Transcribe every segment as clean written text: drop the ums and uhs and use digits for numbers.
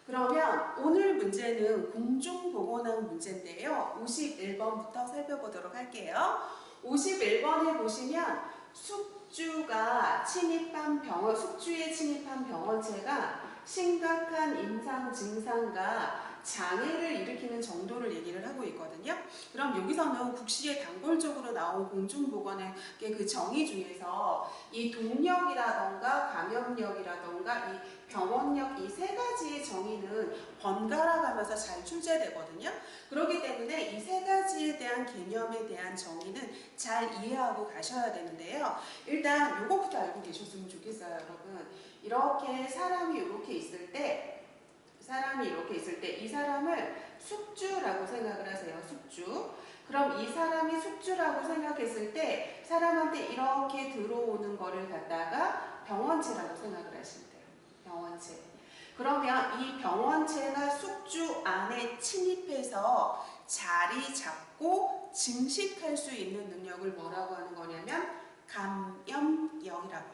그러면 오늘 문제는 공중보건학 문제인데요. 51번부터 살펴보도록 할게요. 51번에 보시면 숙주에 침입한 병원체가 심각한 임상 증상과 장애를 일으키는 정도를 얘기를 하고 있거든요. 그럼 여기서는 국시에 단골적으로 나온 공중보건의 그 정의 중에서 이 동력이라던가 감염력이라던가 이 병원력 이 세 가지의 정의는 번갈아 가면서 잘 출제되거든요. 그렇기 때문에 이 세 가지에 대한 개념에 대한 정의는 잘 이해하고 가셔야 되는데요. 일단 이것부터 알고 계셨으면 좋겠어요, 여러분. 이렇게 사람이 이렇게 있을 때 이 사람을 숙주라고 생각을 하세요. 숙주. 그럼 이 사람이 숙주라고 생각했을 때 사람한테 이렇게 들어오는 거를 갖다가 병원체라고 생각을 하시면 돼요. 병원체. 그러면 이 병원체가 숙주 안에 침입해서 자리 잡고 증식할 수 있는 능력을 뭐라고 하는 거냐면 감염력이라고 합니다.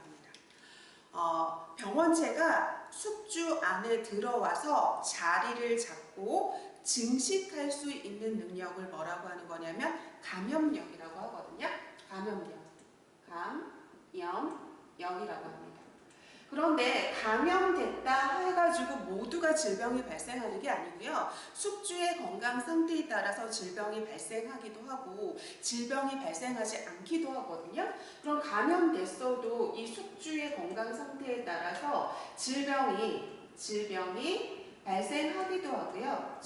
병원체가 숙주 안에 들어와서 자리를 잡고 증식할 수 있는 능력을 뭐라고 하는 거냐면 감염력이라고 하거든요. 감염력이라고 합니다. 그런데 감염됐다 해가지고 모두가 질병이 발생하는 게 아니고요. 숙주의 건강 상태에 따라서 질병이 발생하기도 하고 질병이 발생하지 않기도 하거든요. 그럼 감염됐어도 이 숙주의 건강 상태에 따라서 질병이 발생하기도 하고요.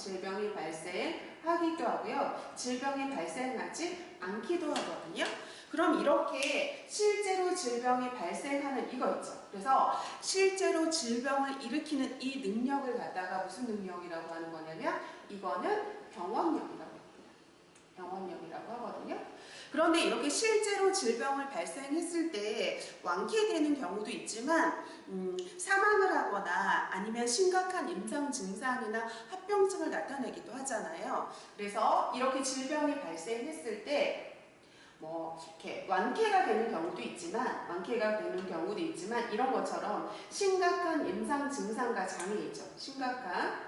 질병이 발생하지 않기도 하거든요. 그럼 이렇게 실제로 질병이 발생하는 이거 있죠. 그래서 실제로 질병을 일으키는 이 능력을 갖다가 무슨 능력이라고 하는 거냐면 이거는 병원력이라고 하거든요. 그런데 이렇게 실제로 질병을 발생했을 때 완쾌되는 경우도 있지만 사망을 하거나 아니면 심각한 임상 증상이나 합병증을 나타내기도 하잖아요. 그래서 이렇게 질병이 발생했을 때 이렇게 완쾌가 되는 경우도 있지만 이런 것처럼 심각한 임상 증상과 장애 있죠. 심각한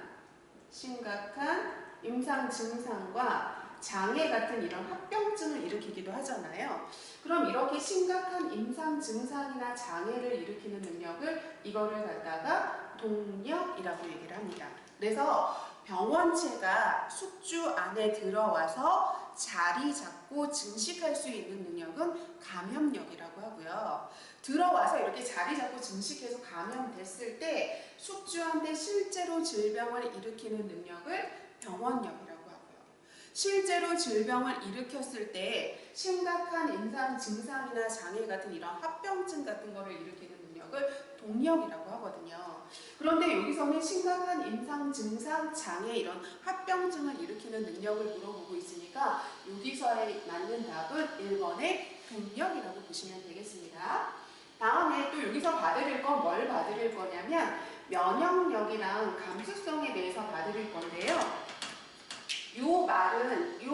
임상 증상과 장애 같은 이런 합병증을 일으키기도 하잖아요. 그럼 이렇게 심각한 임상 증상이나 장애를 일으키는 능력을 이거를 갖다가 동력이라고 얘기를 합니다. 그래서 병원체가 숙주 안에 들어와서 자리 잡고 증식할 수 있는 능력은 감염력이라고 하고요. 들어와서 이렇게 자리 잡고 증식해서 감염됐을 때 숙주한테 실제로 질병을 일으키는 능력을 병원력이라고 하고요. 실제로 질병을 일으켰을 때 심각한 임상 증상이나 장애 같은 이런 합병증 같은 거를 일으키는 능력을 동력이라고 하거든요. 그런데 여기서는 심각한 임상 증상, 장애 이런 합병증을 일으키는 능력을 물어보고 있으니까 여기서의 맞는 답은 1번의 동력이라고 보시면 되겠습니다. 다음에 또 여기서 봐드릴 건 뭘 봐드릴 거냐면 면역력이랑 감수성에 대해서 봐드릴 건데요. 요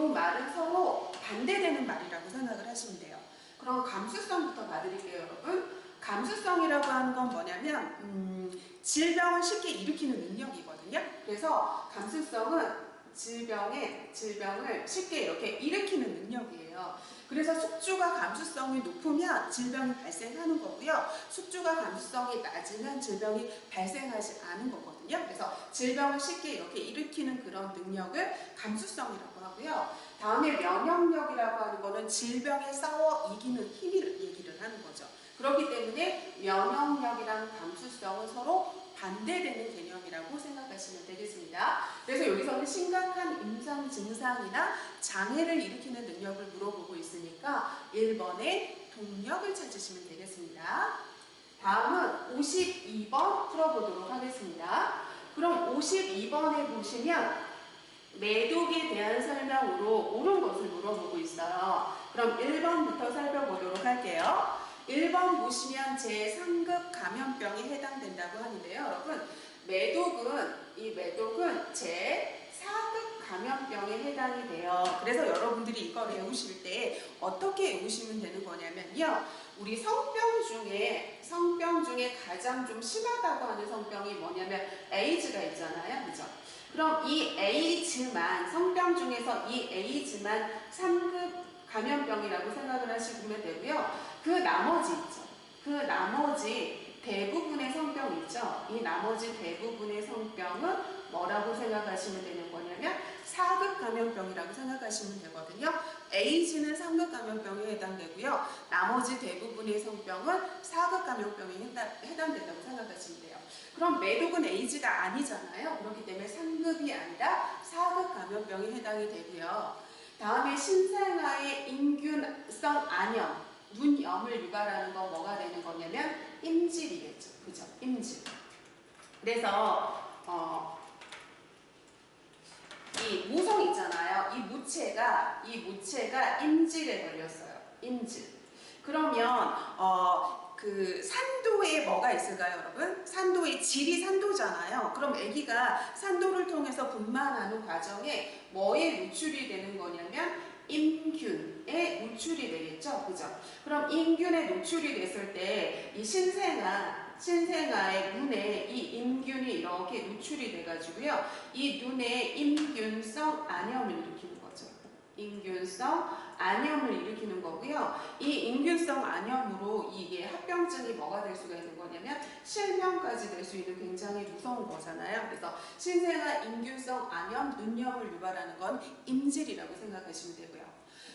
말은 서로 반대되는 말이라고 생각을 하시면 돼요. 그럼 감수성부터 봐드릴게요, 여러분. 감수성이라고 하는 건 뭐냐면 질병을 쉽게 일으키는 능력이거든요. 그래서 감수성은 질병을 쉽게 이렇게 일으키는 능력이에요. 그래서 숙주가 감수성이 높으면 질병이 발생하는 거고요. 숙주가 감수성이 낮으면 질병이 발생하지 않은 거거든요. 그래서 질병을 쉽게 이렇게 일으키는 그런 능력을 감수성이라고 하고요. 다음에 면역력이라고 하는 거는 질병에 싸워 이기는 힘을 얘기를 하는 거죠. 그렇기 때문에 면역력이랑 감수성은 서로 반대되는 개념이라고 생각하시면 되겠습니다. 그래서 여기서는 심각한 임상 증상이나 장애를 일으키는 능력을 물어보고 있으니까 1번의 동력을 찾으시면 되겠습니다. 다음은 52번 풀어보도록 하겠습니다. 그럼 52번에 보시면 매독에 대한 설명으로 옳은 것을 물어보고 있어요. 그럼 1번부터 살펴보도록 할게요. 1번 보시면 제3급 감염병에 해당된다고 하는데요. 여러분, 매독은 제4급 감염병 감염병에 해당이 돼요. 그래서 여러분들이 이걸 외우실 때 어떻게 외우시면 되는 거냐면요. 우리 성병 중에 가장 좀 심하다고 하는 성병이 뭐냐면 에이즈가 있잖아요. 그죠? 그럼 이 에이즈만, 성병 중에서 이 에이즈만 3급 감염병이라고 생각을 하시면 되고요. 그 나머지 있죠. 그 나머지 대부분의 성병 있죠. 이 나머지 대부분의 성병은 뭐라고 생각하시면 되는 거냐면 4급 감염병이라고 생각하시면 되거든요. 에이즈는 3급 감염병에 해당되고요. 나머지 대부분의 성병은 4급 감염병에 해당된다고 생각하시면 돼요. 그럼 매독은 에이즈가 아니잖아요. 그렇기 때문에 3급이 아니라 4급 감염병에 해당이 되고요. 다음에 신생아의 임균성 안염, 눈염을 유발하는 건 뭐가 되는 거냐면 임질이겠죠. 그죠? 임질. 그래서 이 모성 있잖아요. 이 무채가 임질에 걸렸어요. 임질. 그러면 그 산도에 뭐가 있을까요, 여러분? 산도에 질이 산도잖아요. 그럼 아기가 산도를 통해서 분만하는 과정에 뭐에 노출이 되는 거냐면 임균에 노출이 되겠죠. 그죠? 그럼 임균에 노출이 됐을 때 이 신생아의 눈에 이 임균이 이렇게 노출이 돼가지고요. 이 눈에 임균성 안염을 일으키는 거죠. 임균성 안염을 일으키는 거고요. 이 임균성 안염으로 이게 합병증이 뭐가 될 수가 있는 거냐면 실명까지 될 수 있는 굉장히 무서운 거잖아요. 그래서 신생아 임균성 안염, 눈염을 유발하는 건 임질이라고 생각하시면 되고요.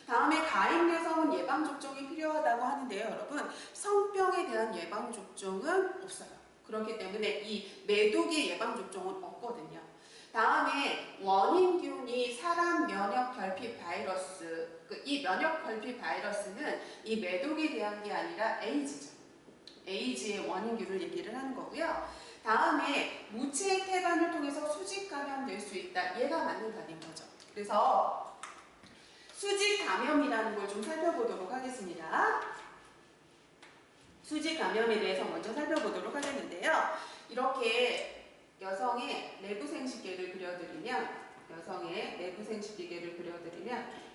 다음에 가임 여성은 예방접종이 필요하다고 하는데요. 여러분, 성병에 대한 예방접종은 없어요. 그렇기 때문에 이 매독의 예방접종은 없거든요. 다음에 원인균이 사람 면역결핍 바이러스, 이 면역결핍 바이러스는 이 매독에 대한 게 아니라 에이즈죠. 에이즈의 원인균을 얘기를 하는 거고요. 다음에 무채 태반을 통해서 수직 감염될 수 있다. 얘가 맞는 답인 거죠. 그래서 수직 감염이라는 걸 좀 살펴보도록 하겠습니다. 수직 감염에 대해서 먼저 살펴보도록 하겠는데요. 이렇게 여성의 내부 생식계를 그려드리면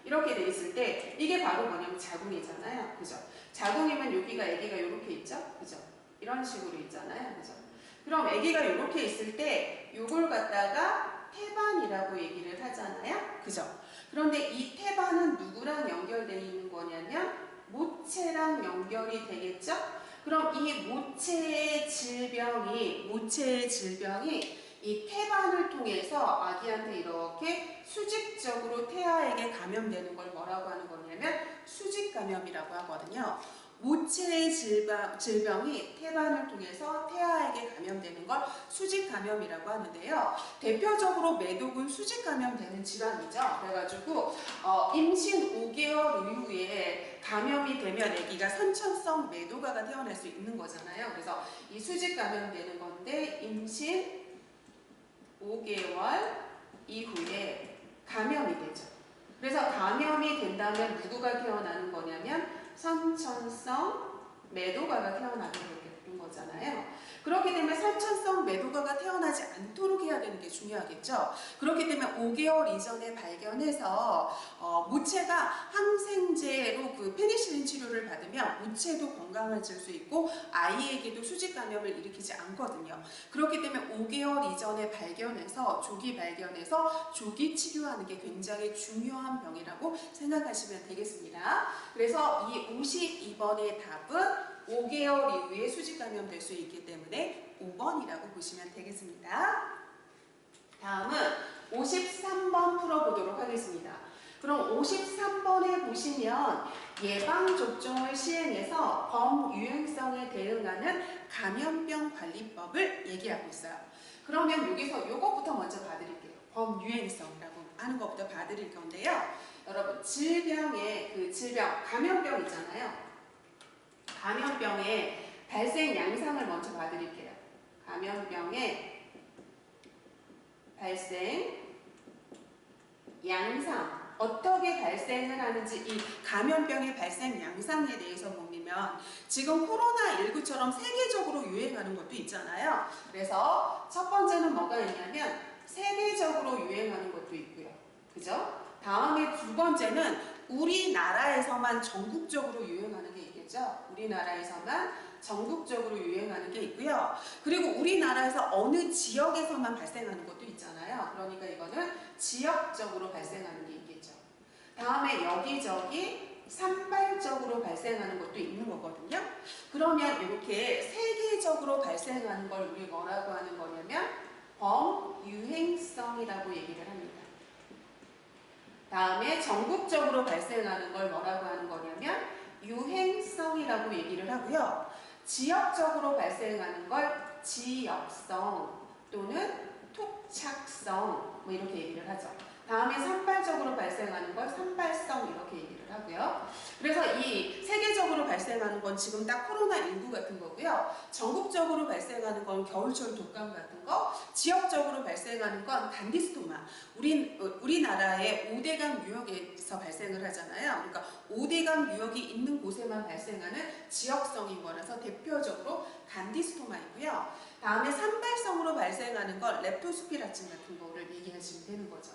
이렇게 돼 있을 때 이게 바로 뭐냐면 자궁이잖아요. 그죠? 자궁이면 여기가 아기가 이렇게 있죠? 그죠? 이런 식으로 있잖아요. 그죠? 그럼 아기가 이렇게 있을 때 이걸 갖다가 태반이라고 얘기를 하잖아요. 그죠? 그런데 이 태반은 누구랑 연결되어 있는 거냐면 모체랑 연결이 되겠죠? 그럼 이 모체의 질병이 이 태반을 통해서 아기한테 이렇게 수직적으로 태아에게 감염되는 걸 뭐라고 하는 거냐면 수직 감염이라고 하거든요. 모체의 질병이 태반을 통해서 태아에게 감염되는 걸 수직 감염이라고 하는데요. 대표적으로 매독은 수직 감염되는 질환이죠. 그래가지고 임신 5개월 이후에 감염이 되면 아기가 선천성 매독아가 태어날 수 있는 거잖아요. 그래서 이 수직 감염되는 건데 임신 5개월 이후에 감염이 되죠. 그래서 감염이 된다면 누구가 태어나는 거냐면 선천성 매독아가 태어나게 되는 거잖아요. 그렇기 때문에 선천성 매독아가 태어나지 않도록 해야 되는 게 중요하겠죠. 그렇기 때문에 5개월 이전에 발견해서 모체가 항생제로 그 페니실린 치료를 받으면 모체도 건강해질 수 있고 아이에게도 수직 감염을 일으키지 않거든요. 그렇기 때문에 5개월 이전에 발견해서 조기 치료하는 게 굉장히 중요한 병이라고 생각하시면 되겠습니다. 그래서 이 52번의 답은 5개월 이후에 수직 감염될 수 있기 때문에 5번이라고 보시면 되겠습니다. 다음은 53번 풀어보도록 하겠습니다. 그럼 53번에 보시면 예방접종을 시행해서 범유행성에 대응하는 감염병 관리법을 얘기하고 있어요. 그러면 여기서 이것부터 먼저 봐드릴게요. 범유행성이라고 하는 것부터 봐드릴 건데요. 여러분, 감염병 있잖아요. 감염병의 발생 양상을 먼저 봐드릴게요. 감염병의 발생 양상, 어떻게 발생을 하는지 이 감염병의 발생 양상에 대해서 보면 지금 코로나19처럼 세계적으로 유행하는 것도 있잖아요. 그래서 첫 번째는 뭐가 있냐면 세계적으로 유행하는 것도 있고요. 그죠? 다음에 두 번째는 우리나라에서만 전국적으로 유행하는 게 있겠죠? 우리나라에서만 전국적으로 유행하는 게 있고요. 그리고 우리나라에서 어느 지역에서만 발생하는 것도 있잖아요. 그러니까 이거는 지역적으로 발생하는 게 있겠죠. 다음에 여기저기 산발적으로 발생하는 것도 있는 거거든요. 그러면 이렇게 세계적으로 발생하는 걸 우리 뭐라고 하는 거냐면 범유행성이라고 얘기를 합니다. 다음에 전국적으로 발생하는 걸 뭐라고 하는 거냐면 유행성이라고 얘기를 하고요. 지역적으로 발생하는 걸 지역성 또는 토착성 뭐 이렇게 얘기를 하죠. 다음에 산발적으로 발생하는 걸 산발성 이렇게 얘기를 하고요. 그래서 이 세계적으로 발생하는 건 지금 딱 코로나19 같은 거고요. 전국적으로 발생하는 건 겨울철 독감 같은 거, 지역적으로 발생하는 건 단디스토마. 우리나라의 5대강 유역에서 발생을 하잖아요. 그러니까 5대강 유역이 있는 곳에만 발생하는 지역성인 거라서 대표적으로 간디스토마이고요. 다음에 산발성으로 발생하는 건 렙토스피라증 같은 거를 얘기하시면 되는 거죠.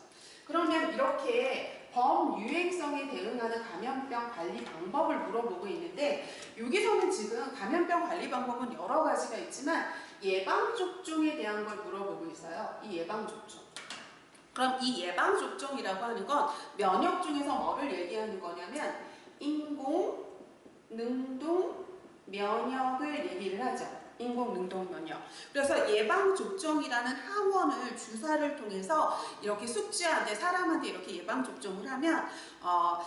그러면 이렇게 범유행성에 대응하는 감염병 관리 방법을 물어보고 있는데 여기서는 지금 감염병 관리 방법은 여러 가지가 있지만 예방접종에 대한 걸 물어보고 있어요. 이 예방접종. 그럼 이 예방접종이라고 하는 건 면역 중에서 뭐를 얘기하는 거냐면 인공, 능동, 면역을 얘기를 하죠. 인공 능동 면역. 그래서 예방접종이라는 항원을 주사를 통해서 이렇게 숙주한테 사람한테 이렇게 예방접종을 하면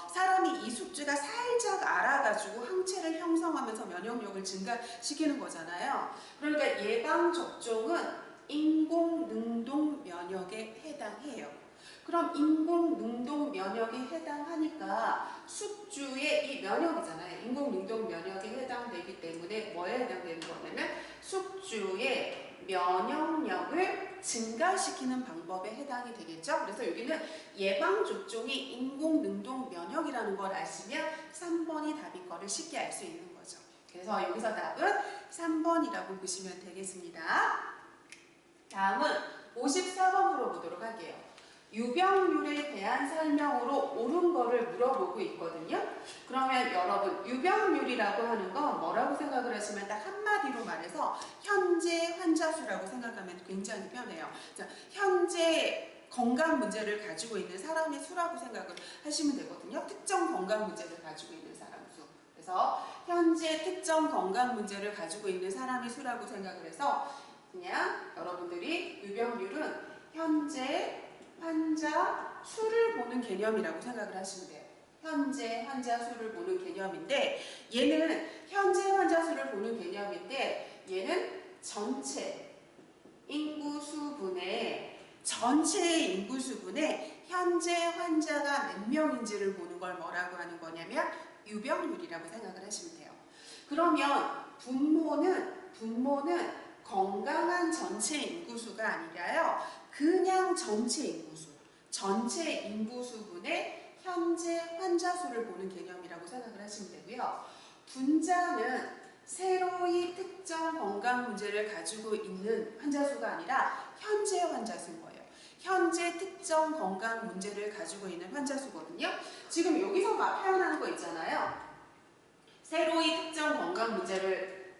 사람이 이 숙주가 살짝 알아가지고 항체를 형성하면서 면역력을 증가시키는 거잖아요. 그러니까 예방접종은 인공 능동 면역에 해당해요. 그럼 인공 능동 면역에 해당하니까 숙주의 이 면역이잖아요. 인공 능동 면역에 해당되기 때문에 뭐에 해당되는 거냐면 숙주의 면역력을 증가시키는 방법에 해당이 되겠죠. 그래서 여기는 예방접종이 인공 능동 면역이라는 걸 아시면 3번이 답인 거를 쉽게 알 수 있는 거죠. 그래서 여기서 답은 3번이라고 보시면 되겠습니다. 다음은 54번 물어보도록 할게요. 유병률에 대한 설명으로 옳은 거를 물어보고 있거든요. 그러면 여러분 유병률이라고 하는 건 뭐라고 생각을 하시면 딱 한마디로 말해서 현재 환자 수라고 생각하면 굉장히 편해요. 자, 현재 건강 문제를 가지고 있는 사람의 수라고 생각을 하시면 되거든요. 특정 건강 문제를 가지고 있는 사람 수. 그래서 현재 특정 건강 문제를 가지고 있는 사람의 수라고 생각을 해서 그냥 여러분들이 유병률은 현재 환자 수를 보는 개념이라고 생각을 하시면 돼요. 현재 환자 수를 보는 개념인데 얘는 현재 환자 수를 보는 개념인데 얘는 전체 인구수분의 전체의 인구수분의 현재 환자가 몇 명인지를 보는 걸 뭐라고 하는 거냐면 유병률이라고 생각을 하시면 돼요. 그러면 분모는 건강한 전체 인구수가 아니라요. 그냥 전체 인구수, 전체 인구수분의 현재 환자 수를 보는 개념이라고 생각을 하시면 되고요. 분자는 새로이 특정 건강 문제를 가지고 있는 환자 수가 아니라 현재 환자 수인 거예요. 현재 특정 건강 문제를 가지고 있는 환자 수거든요. 지금 여기서 막 표현하는 거 있잖아요. 새로이 특정 건강 문제를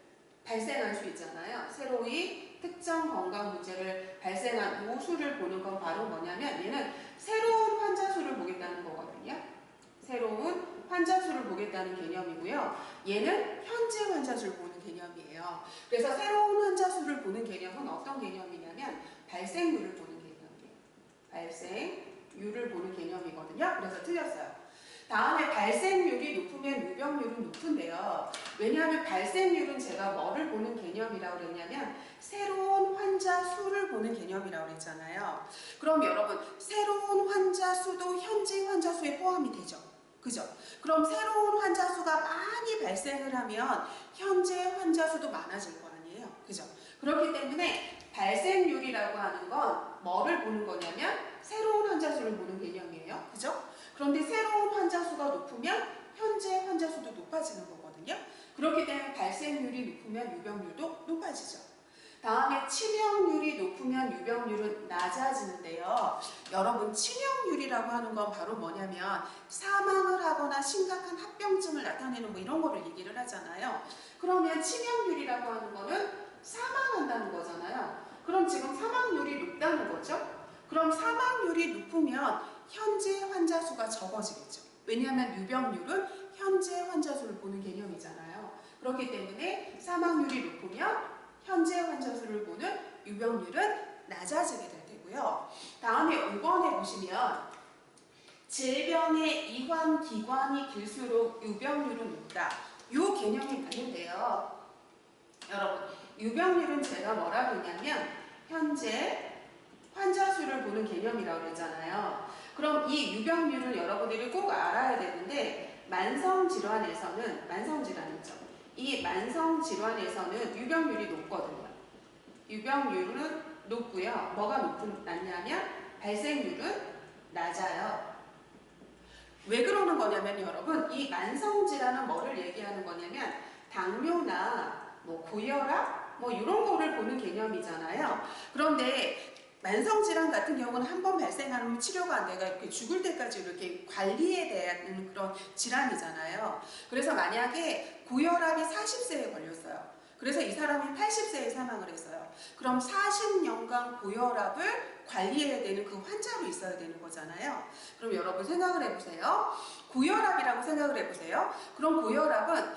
발생할 수 있잖아요. 새로이 특정 건강 문제를 발생한 이 수를 보는 건 바로 뭐냐면 얘는 새로운 환자 수를 보겠다는 거거든요. 새로운 환자 수를 보겠다는 개념이고요. 얘는 현재 환자 수를 보는 개념이에요. 그래서 새로운 환자 수를 보는 개념은 어떤 개념이냐면 발생률을 보는 개념이에요. 발생률을 보는 개념이거든요. 그래서 틀렸어요. 다음에 발생률이 높으면 유병률은 높은데요. 왜냐하면 발생률은 제가 뭐를 보는 개념이라고 그랬냐면 새로운 환자 수를 보는 개념이라고 그랬잖아요. 그럼 여러분 새로운 환자 수도 현재 환자 수에 포함이 되죠. 그죠? 그럼 새로운 환자 수가 많이 발생을 하면 현재 환자 수도 많아질 거 아니에요. 그죠? 그렇기 때문에 발생률이라고 하는 건 뭐를 보는 거냐면 새로운 환자 수를 보는 개념이에요. 그죠? 그런데 새로운 환자 수가 높으면 현재 환자 수도 높아지는 거거든요. 그렇기 때문에 발생률이 높으면 유병률도 높아지죠. 다음에 치명률이 높으면 유병률은 낮아지는데요. 여러분 치명률이라고 하는 건 바로 뭐냐면 사망을 하거나 심각한 합병증을 나타내는 뭐 이런 거를 얘기를 하잖아요. 그러면 치명률이라고 하는 거는 사망한다는 거잖아요. 그럼 지금 사망률이 높다는 거죠. 그럼 사망률이 높으면 현재 환자 수가 적어지겠죠. 왜냐하면 유병률은 현재 환자 수를 보는 개념이잖아요. 그렇기 때문에 사망률이 높으면 현재 환자 수를 보는 유병률은 낮아지게 될 테고요. 다음에 5번에 보시면 질병의 이환 기간이 길수록 유병률은 높다. 이 개념이 맞는데요. 여러분, 유병률은 제가 뭐라고 했냐면 현재 환자 수를 보는 개념이라고 그랬잖아요. 그럼 이 유병률을 여러분들이 꼭 알아야 되는데 만성질환에서는 만성질환이죠. 이 만성질환에서는 유병률이 높거든요. 유병률은 높고요. 뭐가 낮냐면 발생률은 낮아요. 왜 그러는 거냐면 여러분 이 만성질환은 뭐를 얘기하는 거냐면 당뇨나 뭐 고혈압 뭐 이런 거를 보는 개념이잖아요. 그런데 만성질환 같은 경우는 한 번 발생하면 치료가 안 돼가 이렇게 죽을 때까지 이렇게 관리에 대한 그런 질환이잖아요. 그래서 만약에 고혈압이 40세에 걸렸어요. 그래서 이 사람이 80세에 사망을 했어요. 그럼 40년간 고혈압을 관리해야 되는 그 환자로 있어야 되는 거잖아요. 그럼 여러분 생각을 해보세요. 고혈압이라고 생각을 해보세요. 그럼 고혈압은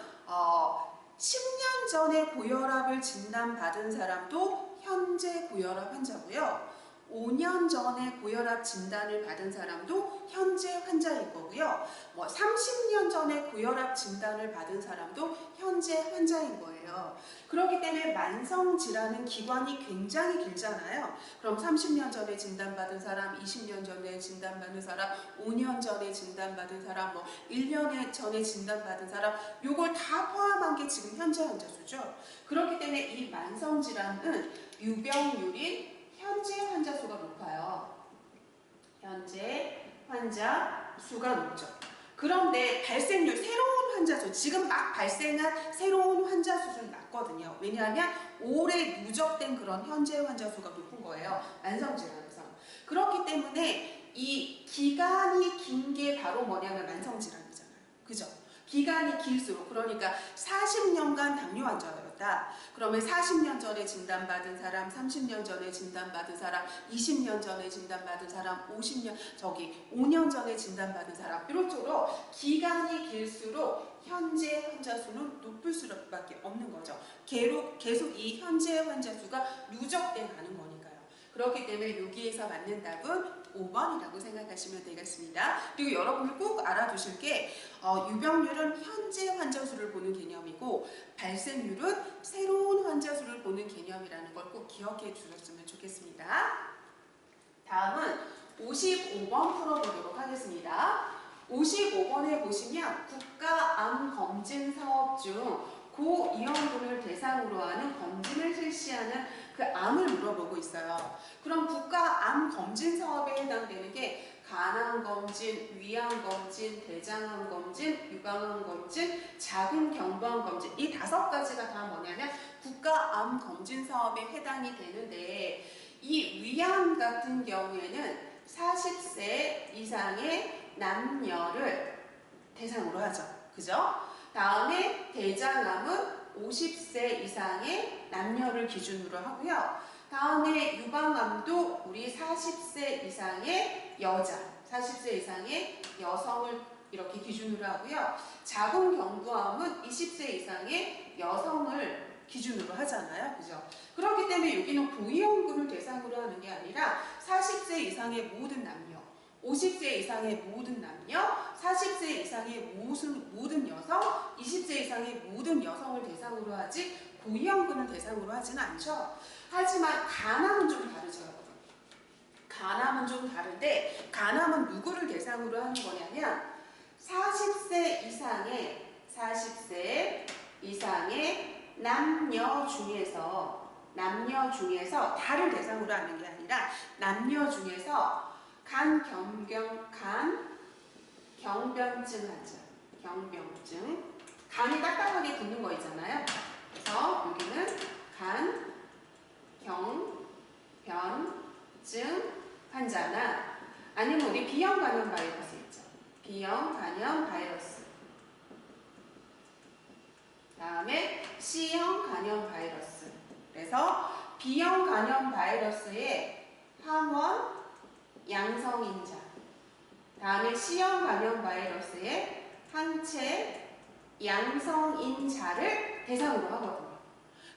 10년 전에 고혈압을 진단받은 사람도 현재 고혈압 환자고요. 5년 전에 고혈압 진단을 받은 사람도 현재 환자일 거고요. 30년 전에 고혈압 진단을 받은 사람도 현재 환자인 거예요. 그렇기 때문에 만성질환은 기간이 굉장히 길잖아요. 그럼 30년 전에 진단받은 사람, 20년 전에 진단받은 사람, 5년 전에 진단받은 사람, 1년 전에 진단받은 사람, 요걸 다 포함한 게 지금 현재 환자 수죠. 그렇기 때문에 이 만성질환은 유병률인 현재 환자 수가 높아요. 현재 환자 수가 높죠. 그런데 발생률, 새로운 환자 수, 지금 막 발생한 새로운 환자 수는 낮거든요. 왜냐하면 오래 누적된 그런 현재 환자 수가 높은 거예요. 만성질환에서. 그렇기 때문에 이 기간이 긴 게 바로 뭐냐면 만성질환이잖아요. 그죠? 기간이 길수록, 그러니까 40년간 당뇨 환자였다. 그러면 40년 전에 진단받은 사람, 30년 전에 진단받은 사람, 20년 전에 진단받은 사람, 5년 전에 진단받은 사람, 이렇도록 기간이 길수록 현재 환자 수는 높을 수밖에 없는 거죠. 계속 이 현재 환자 수가 누적돼 가는 거니까요. 그렇기 때문에 여기에서 맞는 답은 5번이라고 생각하시면 되겠습니다. 그리고 여러분이 꼭 알아두실 게 유병률은 현재 환자 수를 보는 개념이고 발생률은 새로운 환자 수를 보는 개념이라는 걸 꼭 기억해 주셨으면 좋겠습니다. 다음은 55번 풀어보도록 하겠습니다. 55번에 보시면 국가암검진사업 중 고위험군을 대상으로 하는 검진을 실시하는 그 암을 물어보고 있어요. 그럼 국가암검진사업에 해당되는 게 간암검진, 위암검진, 대장암검진, 유방암검진, 자궁경부암검진 이 5가지가 다 뭐냐면 국가암검진사업에 해당이 되는데 이 위암 같은 경우에는 40세 이상의 남녀를 대상으로 하죠. 그죠? 다음에 대장암은 50세 이상의 남녀를 기준으로 하고요. 다음에 유방암도 우리 40세 이상의 여자, 40세 이상의 여성을 이렇게 기준으로 하고요. 자궁경부암은 20세 이상의 여성을 기준으로 하잖아요. 그죠? 그렇기 때문에 여기는 고위험군을 대상으로 하는 게 아니라 40세 이상의 모든 남녀, 50세 이상의 모든 남녀, 40세 이상의 모든 여성, 20세 이상의 모든 여성을 대상으로 하지 고위험군을 대상으로 하지는 않죠. 하지만 간암은 좀 다르죠. 간암은 좀 다른데 간암은 누구를 대상으로 하는 거냐면 40세 이상의 남녀 중에서 다를 대상으로 하는 게 아니라 남녀 중에서 경변증 환자, 간이 딱딱하게 굳는 거 있잖아요. 그래서 여기는 경변증 환자나 아니면 우리 B형 간염 바이러스 있죠. B형 간염 바이러스. 다음에 C형 간염 바이러스. 그래서 B형 간염 바이러스의 항원 양성인자. 다음에 C형 간염 바이러스의 항체 양성인자를 대상으로 하거든요.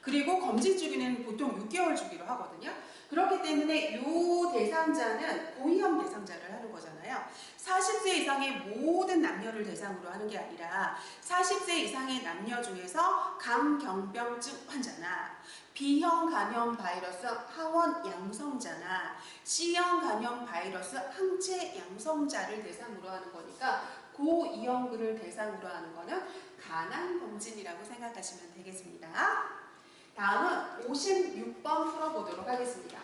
그리고 검진 주기는 보통 6개월 주기로 하거든요. 그렇기 때문에 이 대상자는 고위험 대상자를 하는 거잖아요. 40세 이상의 모든 남녀를 대상으로 하는 게 아니라 40세 이상의 남녀 중에서 감경병증 환자나 B형 간염 바이러스 항원 양성자나 C형 간염 바이러스 항체 양성자를 대상으로 하는 거니까 고위험군을 대상으로 하는 거는 간암 검진이라고 생각하시면 되겠습니다. 다음은 56번 풀어보도록 하겠습니다.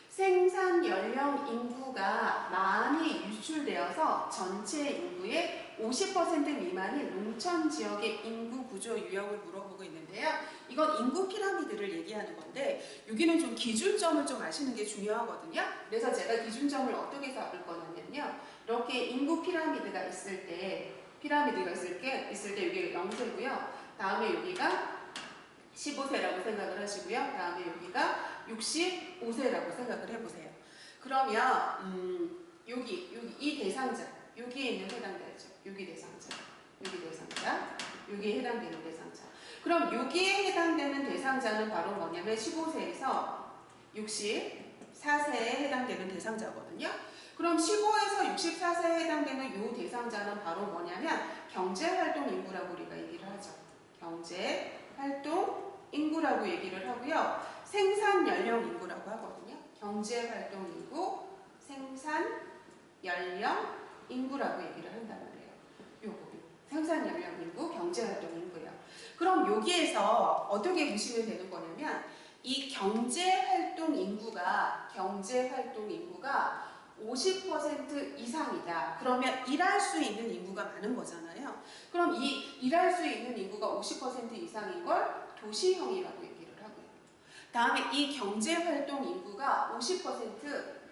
생산 연령 인구가 많이 유출되어서 전체 인구의 50% 미만인 농촌 지역의 인구 구조 유형을 물어보고 있는데요. 이건 인구 피라미드를 얘기하는 건데 여기는 좀 기준점을 좀 아시는 게 중요하거든요. 그래서 제가 기준점을 어떻게 잡을 거냐면요. 이렇게 인구 피라미드가 있을 때 여기 0세고요. 다음에 여기가 15세라고 생각을 하시고요. 다음에 여기가 65세라고 생각을 해보세요. 그러면 여기 이 대상자 여기에 있는 해당되죠. 여기 대상자, 여기에 해당되는 대상자. 그럼 여기에 해당되는 대상자는 바로 뭐냐면 15세에서 64세에 해당되는 대상자거든요. 그럼 15에서 64세에 해당되는 이 대상자는 바로 뭐냐면 경제활동 인구라고 우리가 얘기를 하죠. 경제활동 인구라고 얘기를 하고요. 생산 연령 인구라고 하거든요. 경제활동 인구, 생산 연령 인구라고 얘기를 한단 말이에요. 요거 생산 연령 인구, 경제활동 인구예요. 그럼 여기에서 어떻게 보시면 되는 거냐면 이 경제활동 인구가 50% 이상이다. 그러면 일할 수 있는 인구가 많은 거잖아요. 그럼 이 일할 수 있는 인구가 50% 이상인 걸 도시형이라고 얘기를 하고요. 다음에 이 경제활동 인구가 50%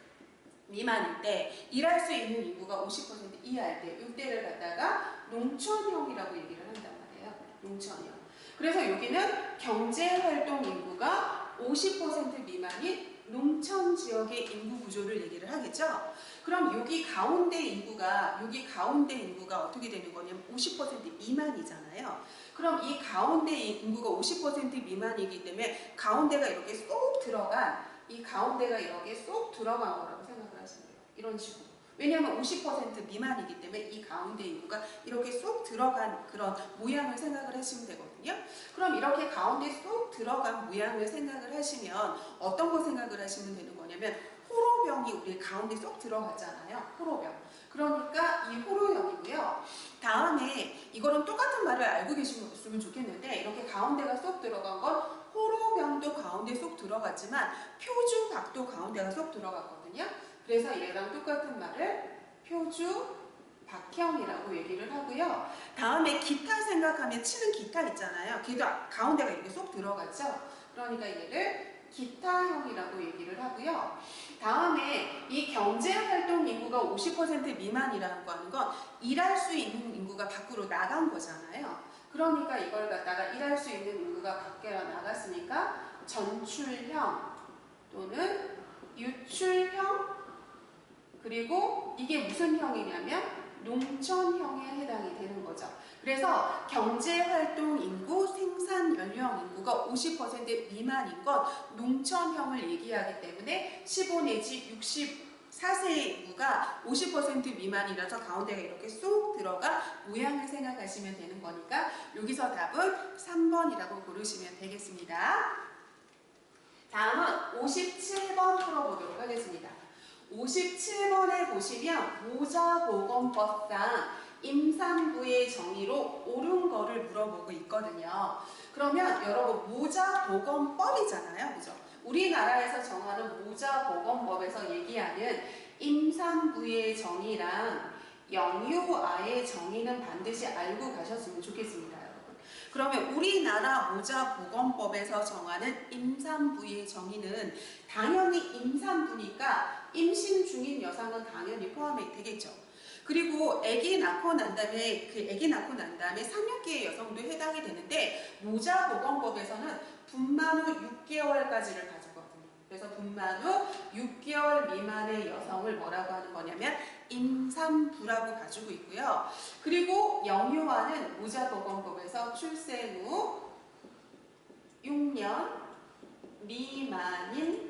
미만일 때 일할 수 있는 인구가 50% 이하일 때 이때를 갖다가 농촌형이라고 얘기를 한단 말이에요. 농촌형. 그래서 여기는 경제활동 인구가 50% 미만인 농촌 지역의 인구 구조를 얘기를 하겠죠. 그럼 여기 가운데 인구가 어떻게 되는 거냐면 50% 미만이잖아요. 그럼 이 가운데 인구가 50% 미만이기 때문에 가운데가 이렇게 쏙 들어간 거라고 생각을 하시면 돼요. 이런 식으로. 왜냐하면 50% 미만이기 때문에 이 가운데 인구가 이렇게 쏙 들어간 그런 모양을 생각을 하시면 되거든요. 그럼 이렇게 가운데 쏙 들어간 모양을 생각을 하시면 어떤 거 생각을 하시면 되는 거냐면 호로병이 우리 가운데 쏙 들어갔잖아요. 호로병. 그러니까 이 호로형이고요. 다음에 이거는 똑같은 말을 알고 계시면 좋겠는데 이렇게 가운데가 쏙 들어간 건 호로병도 가운데 쏙 들어갔지만 표주박도 가운데가 쏙 들어갔거든요. 그래서 얘랑 똑같은 말을 표주박형이라고 얘기를 하고요. 다음에 기타 생각하면 치는 기타 있잖아요. 걔도 가운데가 이렇게 쏙 들어갔죠. 그러니까 얘를 기타형이라고 얘기를 하고요. 다음에 이 경제활동 인구가 50% 미만이라는 거 하는 건 일할 수 있는 인구가 밖으로 나간 거잖아요. 그러니까 이걸 갖다가 일할 수 있는 인구가 밖으로 나갔으니까 전출형 또는 유출형 그리고 이게 무슨 형이냐면 농촌형에 해당이 되는 거죠. 그래서 경제활동 인구, 생산 연령 인구가 50% 미만인 건 농촌형을 얘기하기 때문에 15 내지 64세의 인구가 50% 미만이라서 가운데가 이렇게 쏙 들어가 모양을 생각하시면 되는 거니까 여기서 답은 3번이라고 고르시면 되겠습니다. 다음은 57번 풀어보도록 하겠습니다. 57번에 보시면 모자보건법상 임산부의 정의로 옳은 거를 물어보고 있거든요. 그러면 여러분 모자보건법이잖아요. 그죠? 우리나라에서 정하는 모자보건법에서 얘기하는 임산부의 정의랑 영유아의 정의는 반드시 알고 가셨으면 좋겠습니다. 여러분. 그러면 우리나라 모자보건법에서 정하는 임산부의 정의는 당연히 임산부니까 임신 중인 여성은 당연히 포함이 되겠죠. 그리고 아기 낳고 난 다음에 상륙기의 여성도 해당이 되는데 모자보건법에서는 분만 후 6개월까지를 가지거든요. 그래서 분만 후 6개월 미만의 여성을 뭐라고 하는 거냐면 임산부라고 가지고 있고요. 그리고 영유아는 모자보건법에서 출생 후 6년 미만인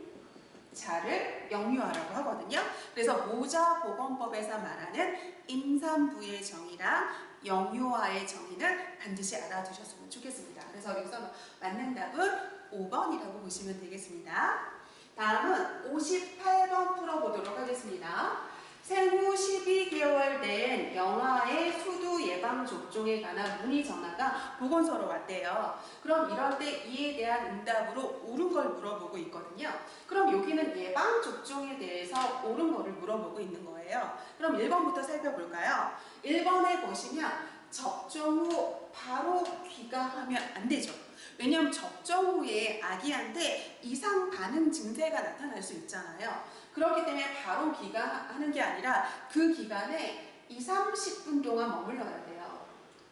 자를 영유아라고 하거든요. 그래서 모자보건법에서 말하는 임산부의 정의랑 영유아의 정의는 반드시 알아두셨으면 좋겠습니다. 그래서 여기서 맞는 답은 5번이라고 보시면 되겠습니다. 다음은 58번 풀어보도록 하겠습니다. 생후 12개월 된 영아의 수두 예방 접종에 관한 문의 전화가 보건소로 왔대요. 그럼 이럴 때 이에 대한 응답으로 옳은 걸 물어보고 있거든요. 그럼 여기는 예방 접종에 대해서 옳은 거를 물어보고 있는 거예요. 그럼 1번부터 살펴볼까요? 1번에 보시면 접종 후 바로 귀가하면 안 되죠. 왜냐하면 접종 후에 아기한테 이상 반응 증세가 나타날 수 있잖아요. 그렇기 때문에 바로 귀가하는 게 아니라 그 기간에 20-30분 동안 머물러야 돼요.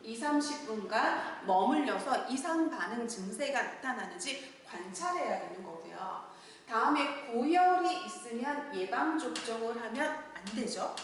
20-30분간 머물러서 이상 반응 증세가 나타나는지 관찰해야 되는 거고요. 다음에 고열이 있으면 예방 접종을 하면 안 되죠.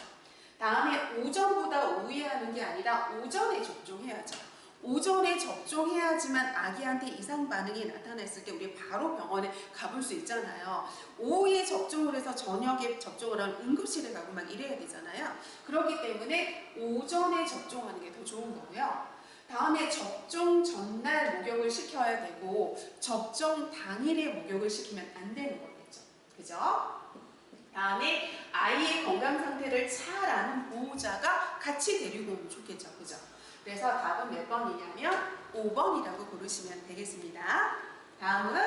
다음에 오전보다 오후에 하는 게 아니라 오전에 접종해야죠. 오전에 접종해야지만 아기한테 이상 반응이 나타났을 때 우리 바로 병원에 가볼 수 있잖아요. 오후에 접종을 해서 저녁에 접종을 하면 응급실에 가고 막 이래야 되잖아요. 그렇기 때문에 오전에 접종하는 게 더 좋은 거고요. 다음에 접종 전날 목욕을 시켜야 되고 접종 당일에 목욕을 시키면 안 되는 거겠죠. 그죠? 다음에 아이의 건강 상태를 잘 아는 보호자가 같이 데리고 오면 좋겠죠. 그죠? 그래서 답은 몇 번이냐면 5번이라고 고르시면 되겠습니다. 다음은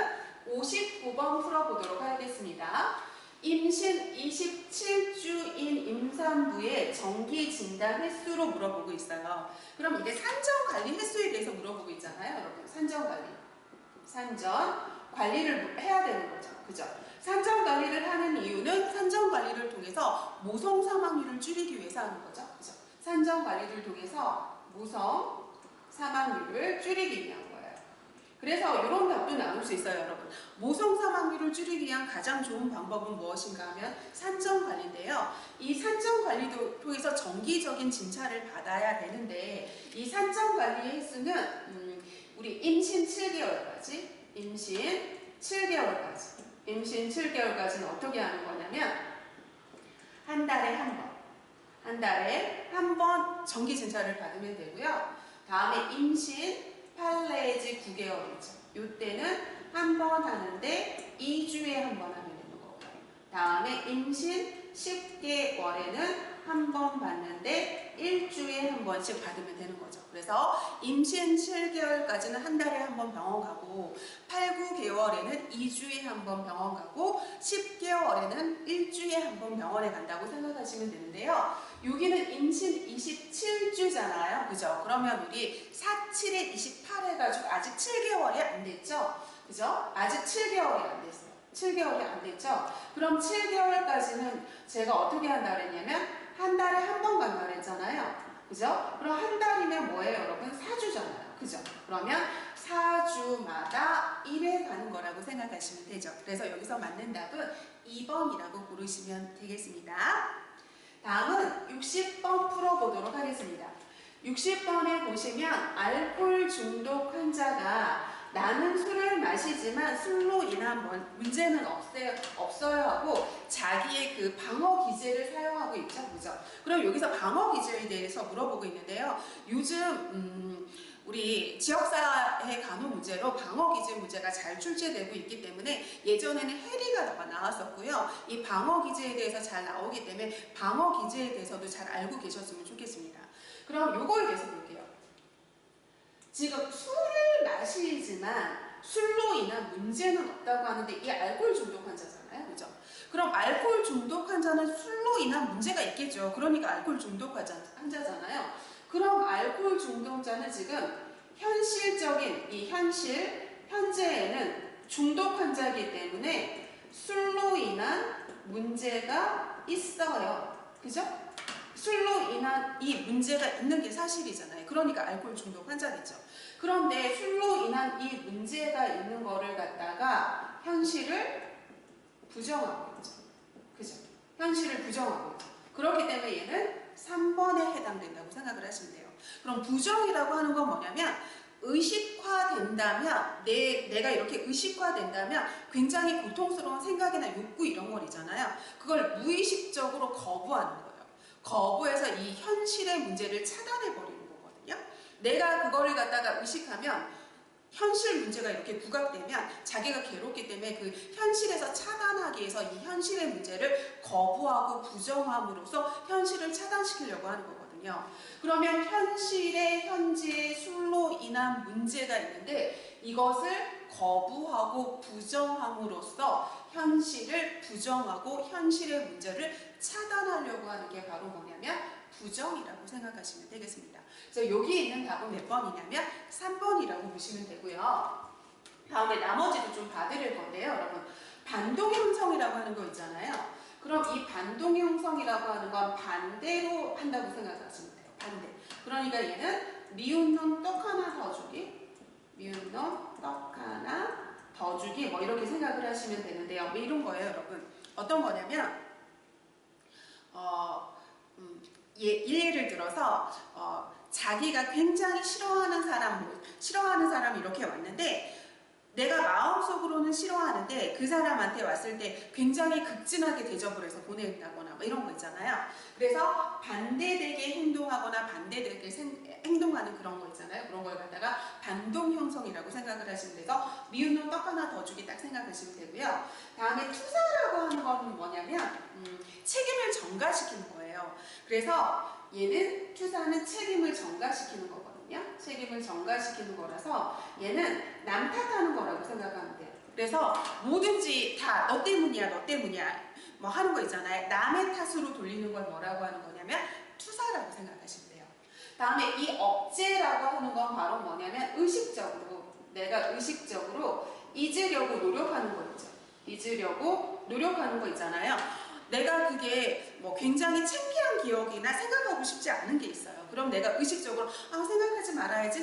59번 풀어보도록 하겠습니다. 임신 27주인 임산부의 정기 진단 횟수로 물어보고 있어요. 그럼 이게 산전 관리 횟수에 대해서 물어보고 있잖아요. 여러분, 산전 관리를 해야 되는 거죠. 그죠? 산전 관리를 하는 이유는 산전 관리를 통해서 모성 사망률을 줄이기 위해서 하는 거죠. 그죠? 산전 관리를 통해서 모성 사망률을 줄이기 위한 거예요. 그래서 이런 답도 나올 수 있어요, 여러분. 모성 사망률을 줄이기 위한 가장 좋은 방법은 무엇인가 하면 산전 관리인데요. 이 산전 관리도 통해서 정기적인 진찰을 받아야 되는데 이 산전 관리의 횟수는 우리 임신 7개월까지는 어떻게 하는 거냐면 한 달에 한 번 정기 진찰을 받으면 되고요. 다음에 임신 팔레지 9개월이죠. 이때는 한 번 하는데 2주에 한 번 하면 되는 거고요. 다음에 임신 10개월에는 한 번 받는데 1주에 한 번씩 받으면 되는 거죠. 그래서 임신 7개월까지는 한 달에 한 번 병원 가고 8, 9개월에는 2주에 한 번 병원 가고 10개월에는 1주에 한 번 병원에 간다고 생각하시면 되는데요. 여기는 임신 27주잖아요. 그죠? 그러면 우리 4, 7에 28 해가지고 아직 7개월이 안 됐죠? 그죠? 아직 7개월이 안 됐어요. 7개월이 안 됐죠? 그럼 7개월까지는 제가 어떻게 한다 그랬냐면 한 달에 한 번 간다 그랬잖아요. 그죠? 그럼 한 달이면 뭐예요, 여러분? 4주잖아요. 그죠? 그러면 4주마다 1회 가는 거라고 생각하시면 되죠. 그래서 여기서 맞는 답은 2번이라고 고르시면 되겠습니다. 다음은 60번 풀어보도록 하겠습니다. 60번에 보시면 알코올 중독 환자가 나는 술을 마시지만 술로 인한 문제는 없어요 하고 자기의 그 방어 기제를 사용하고 있죠. 그죠? 그럼 여기서 방어 기제에 대해서 물어보고 있는데요. 요즘 우리 지역사회 간호 문제로 방어 기제 문제가 잘 출제되고 있기 때문에 예전에는 해리가 나왔었고요. 이 방어 기제에 대해서 잘 나오기 때문에 방어 기제에 대해서도 잘 알고 계셨으면 좋겠습니다. 그럼 요거에 대해서 볼게요. 지금 술을 마시지만 술로 인한 문제는 없다고 하는데 이 알코올 중독 환자잖아요. 그죠? 그럼 알코올 중독 환자는 술로 인한 문제가 있겠죠. 그러니까 알코올 중독 환자잖아요. 그럼 알코올 중독자는 지금 현실적인 이 현재에는 중독 환자이기 때문에 술로 인한 문제가 있어요. 그죠? 술로 인한 이 문제가 있는 게 사실이잖아요. 그러니까 알코올 중독 환자겠죠. 그런데 술로 인한 이 문제가 있는 거를 갖다가 현실을 부정하고 있죠. 그죠? 현실을 부정하고 있죠. 그렇기 때문에 얘는 3번에 해당된다고 생각을 하시면 돼요. 그럼 부정이라고 하는 건 뭐냐면 의식화된다면 내가 이렇게 의식화된다면 굉장히 고통스러운 생각이나 욕구 이런 걸 있잖아요. 그걸 무의식적으로 거부하는 거예요. 거부해서 이 현실의 문제를 차단해버리는 거거든요. 내가 그거를 갖다가 의식하면 현실 문제가 이렇게 부각되면 자기가 괴롭기 때문에 그 현실에서 차단하기 위해서 이 현실의 문제를 거부하고 부정함으로써 현실을 차단시키려고 하는 거거든요. 그러면 현재의 술로 인한 문제가 있는데 이것을 거부하고 부정함으로써 현실을 부정하고 현실의 문제를 차단하려고 하는 게 바로 뭐냐면 부정이라고 생각하시면 되겠습니다. 그래서 여기 있는 답은 몇 번이냐면 3번이라고 보시면 되고요. 다음에 나머지도 좀 봐드릴 건데요. 여러분 반동형성이라고 하는 거 있잖아요. 그럼 이 반동형성이라고 하는 건 반대로 한다고 생각하시면 돼요. 반대. 그러니까 얘는 미운 놈 떡 하나 더 주기, 미운 놈 떡 하나 더 주기 뭐 이렇게 생각을 하시면 되는데요. 왜 이런 거예요, 여러분? 어떤 거냐면 예를 들어서 자기가 굉장히 싫어하는 사람 이렇게 왔는데 내가 마음속으로는 싫어하는데 그 사람한테 왔을 때 굉장히 극진하게 대접을 해서 보낸다거나 뭐 이런 거 있잖아요. 그래서 반대되게 행동하거나 반대되게 행동하는 그런 거 있잖아요. 그런 걸 갖다가 반동 형성이라고 생각을 하시면 돼서 미운 놈 떡 하나 더 주기 딱 생각하시면 되고요. 다음에 투사라고 하는 건 뭐냐면 책임을 전가시키는 거예요. 그래서 얘는 투사는 책임을 전가시키는 거거든요. 책임을 전가시키는 거라서 얘는 남 탓하는 거라고 생각하면 돼요. 그래서 뭐든지 다 너 때문이야 뭐 하는 거 있잖아요. 남의 탓으로 돌리는 걸 뭐라고 하는 거냐면 투사라고 생각하시면 돼요. 다음에 이 억제라고 하는 건 바로 뭐냐면 내가 의식적으로 잊으려고 노력하는 거 있죠. 잊으려고 노력하는 거 있잖아요. 내가 그게 뭐 굉장히 창피한 기억이나 생각하고 싶지 않은 게 있어요. 그럼 내가 의식적으로 생각하지 말아야지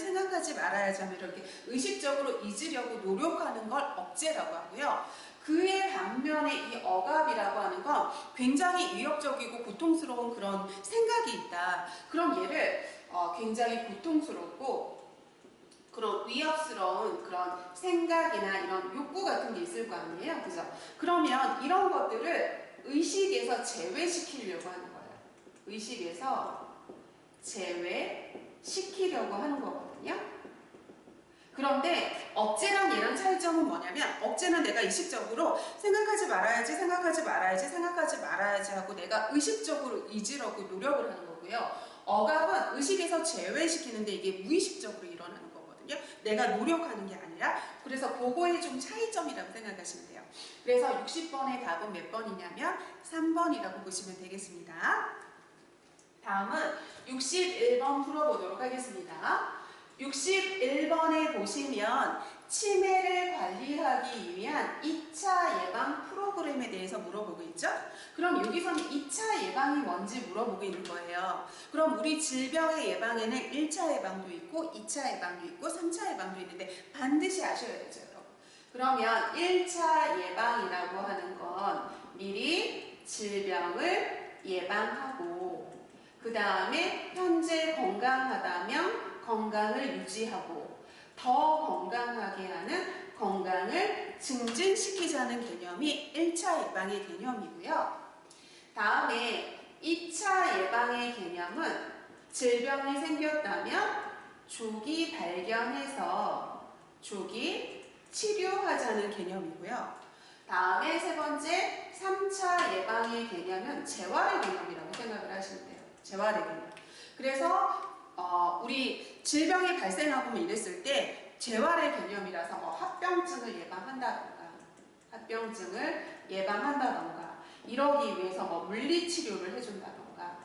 하면 이렇게 의식적으로 잊으려고 노력하는 걸 억제라고 하고요. 그의 반면에 이 억압이라고 하는 건 굉장히 위협적이고 고통스러운 그런 생각이 있다. 그럼 얘를 굉장히 고통스럽고 그런 위협스러운 그런 생각이나 이런 욕구 같은 게 있을 거 아니에요. 그죠? 그러면 이런 것들을 의식에서 제외시키려고 하는 거예요. 의식에서 제외시키려고 하는 거거든요. 그런데 억제랑 얘랑 차이점은 뭐냐면 억제는 내가 의식적으로 생각하지 말아야지 하고 내가 의식적으로 잊으려고 노력을 하는 거고요. 억압은 의식에서 제외시키는데 이게 무의식적으로 일어나는 거거든요. 내가 노력하는 게 아니라. 그래서 그거의 좀 차이점이라고 생각하시면 돼요. 그래서 60번의 답은 몇 번이냐면 3번이라고 보시면 되겠습니다. 다음은 61번 풀어보도록 하겠습니다. 61번에 보시면 치매를 관리하기 위한 2차 예방 프로그램에 대해서 물어보고 있죠? 그럼 여기서는 2차 예방이 뭔지 물어보고 있는 거예요. 그럼 우리 질병의 예방에는 1차 예방도 있고 2차 예방도 있고 3차 예방도 있는데 반드시 아셔야 되죠, 여러분. 그러면 1차 예방이라고 하는 건 미리 질병을 예방하고 그 다음에 현재 건강하다면 건강을 유지하고 더 건강하게 하는 건강을 증진시키자는 개념이 1차 예방의 개념이고요. 다음에 2차 예방의 개념은 질병이 생겼다면 조기 발견해서 조기 치료하자는 개념이고요. 다음에 세 번째 3차 예방의 개념은 재활의 개념이라고 생각을 하시면 돼요. 재활의 개념. 그래서 우리 질병이 발생하고 이랬을 때 재활의 개념이라서 뭐 합병증을 예방한다던가 이러기 위해서 뭐 물리치료를 해준다던가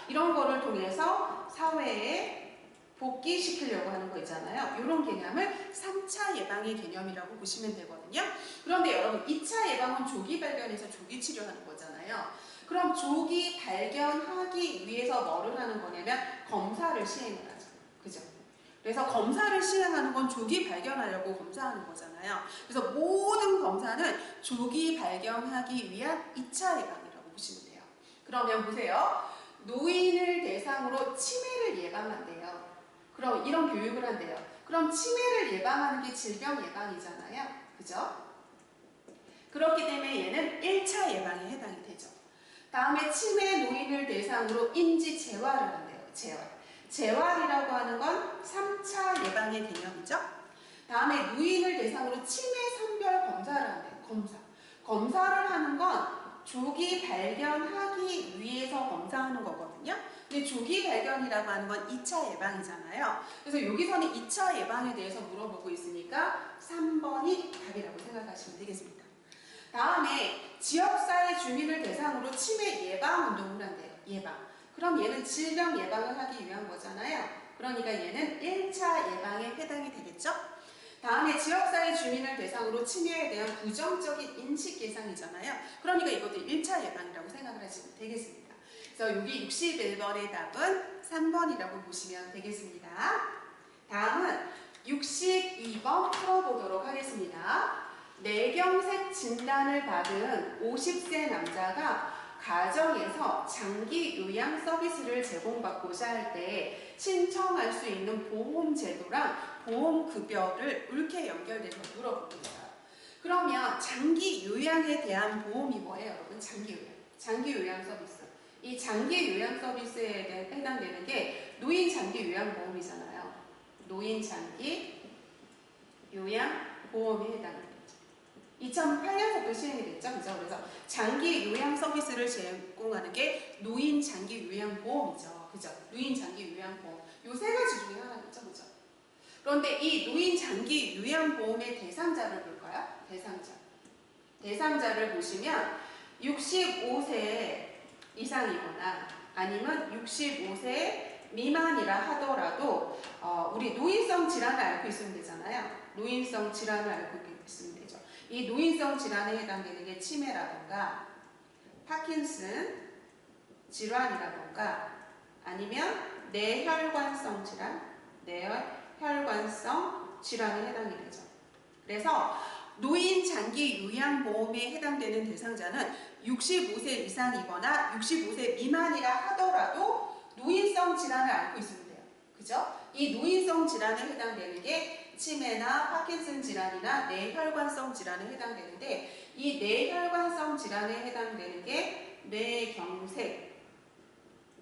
이런 거를 통해서 사회에 복귀시키려고 하는 거 있잖아요. 이런 개념을 3차 예방의 개념이라고 보시면 되거든요. 그런데 여러분 2차 예방은 조기 발견해서 조기 치료하는 거잖아요. 그럼 조기 발견하기 위해서 뭐를 하는 거냐면 검사를 시행을 하죠. 그죠? 그래서 검사를 시행하는 건 조기 발견하려고 검사하는 거잖아요. 그래서 모든 검사는 조기 발견하기 위한 2차 예방이라고 보시면 돼요. 그러면 보세요. 노인을 대상으로 치매를 예방한대요. 그럼 이런 교육을 한대요. 그럼 치매를 예방하는 게 질병 예방이잖아요. 그죠? 그렇기 때문에 얘는 1차 예방에 해당이 되죠. 다음에 치매 노인을 대상으로 인지 재활을 한대요. 재활이라고 하는 건 3차 예방의 개념이죠. 다음에 노인을 대상으로 치매 선별 검사를 한대요. 검사를 하는 건 조기 발견하기 위해서 검사하는 거거든요. 근데 조기 발견이라고 하는 건 2차 예방이잖아요. 그래서 여기서는 2차 예방에 대해서 물어보고 있으니까 3번이 답이라고 생각하시면 되겠습니다. 다음에 지역사회 주민을 대상으로 치매 예방 운동을 한대요. 예방. 그럼 얘는 질병 예방을 하기 위한 거잖아요. 그러니까 얘는 1차 예방에 해당이 되겠죠? 다음에 지역사회 주민을 대상으로 치매에 대한 부정적인 인식 개선이잖아요. 그러니까 이것도 1차 예방이라고 생각을 하시면 되겠습니다. 그래서 여기 61번의 답은 3번이라고 보시면 되겠습니다. 다음은 62번 풀어보도록 하겠습니다. 뇌경색 진단을 받은 50세 남자가 가정에서 장기 요양 서비스를 제공받고자 할 때 신청할 수 있는 보험 제도랑 보험 급여를 옳게 연결돼서 물어봅니다. 그러면 장기 요양에 대한 보험이 뭐예요, 여러분? 장기 요양 서비스. 이 장기 요양 서비스에 해당되는 게 노인 장기 요양 보험이잖아요. 노인 장기 요양 보험에 해당합니다. 2008년부터 시행이 됐죠. 그죠? 그래서 장기 요양 서비스를 제공하는 게 노인 장기 요양 보험이죠. 그죠? 노인 장기 요양 보험. 요 세 가지 중에 하나겠죠. 그죠? 그런데 이 노인 장기 요양 보험의 대상자를 볼까요? 대상자를 보시면 65세 이상이거나 아니면 65세 미만이라 하더라도 우리 노인성 질환을 앓고 있으면 되잖아요. 노인성 질환을 앓고 있으면 되죠. 이 노인성 질환에 해당되는 게 치매라던가 파킨슨 질환이라던가 아니면 뇌혈관성 질환에 해당이 되죠. 그래서 노인 장기 요양보험에 해당되는 대상자는 65세 이상이거나 65세 미만이라 하더라도 노인성 질환을 앓고 있으면 돼요. 그죠? 이 노인성 질환에 해당되는 게 치매나 파킨슨 질환이나 뇌혈관성 질환에 해당되는데 이 뇌혈관성 질환에 해당되는 게 뇌경색,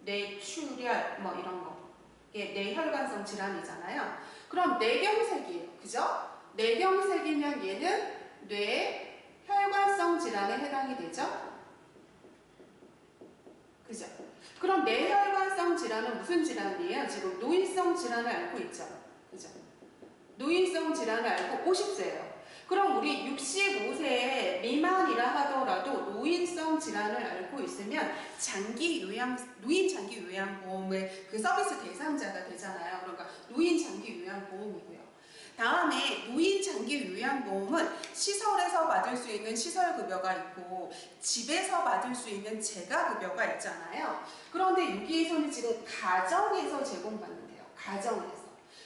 뇌출혈 뭐 이런 거. 이게 뇌혈관성 질환이잖아요. 그럼 뇌경색이에요. 그죠? 뇌경색이면 얘는 뇌혈관성 질환에 해당이 되죠? 그죠? 그럼 뇌혈관성 질환은 무슨 질환이에요? 지금 노인성 질환을 앓고 있죠? 그죠? 노인성 질환을 앓고 50세예요. 그럼 우리 65세 미만이라 하더라도 노인성 질환을 앓고 있으면 노인 장기 요양보험의 그 서비스 대상자가 되잖아요. 그러니까 노인 장기 요양보험이고요. 다음에 노인 장기 요양보험은 시설에서 받을 수 있는 시설급여가 있고 집에서 받을 수 있는 재가급여가 있잖아요. 그런데 여기에서는 지금 가정에서 제공받는데요.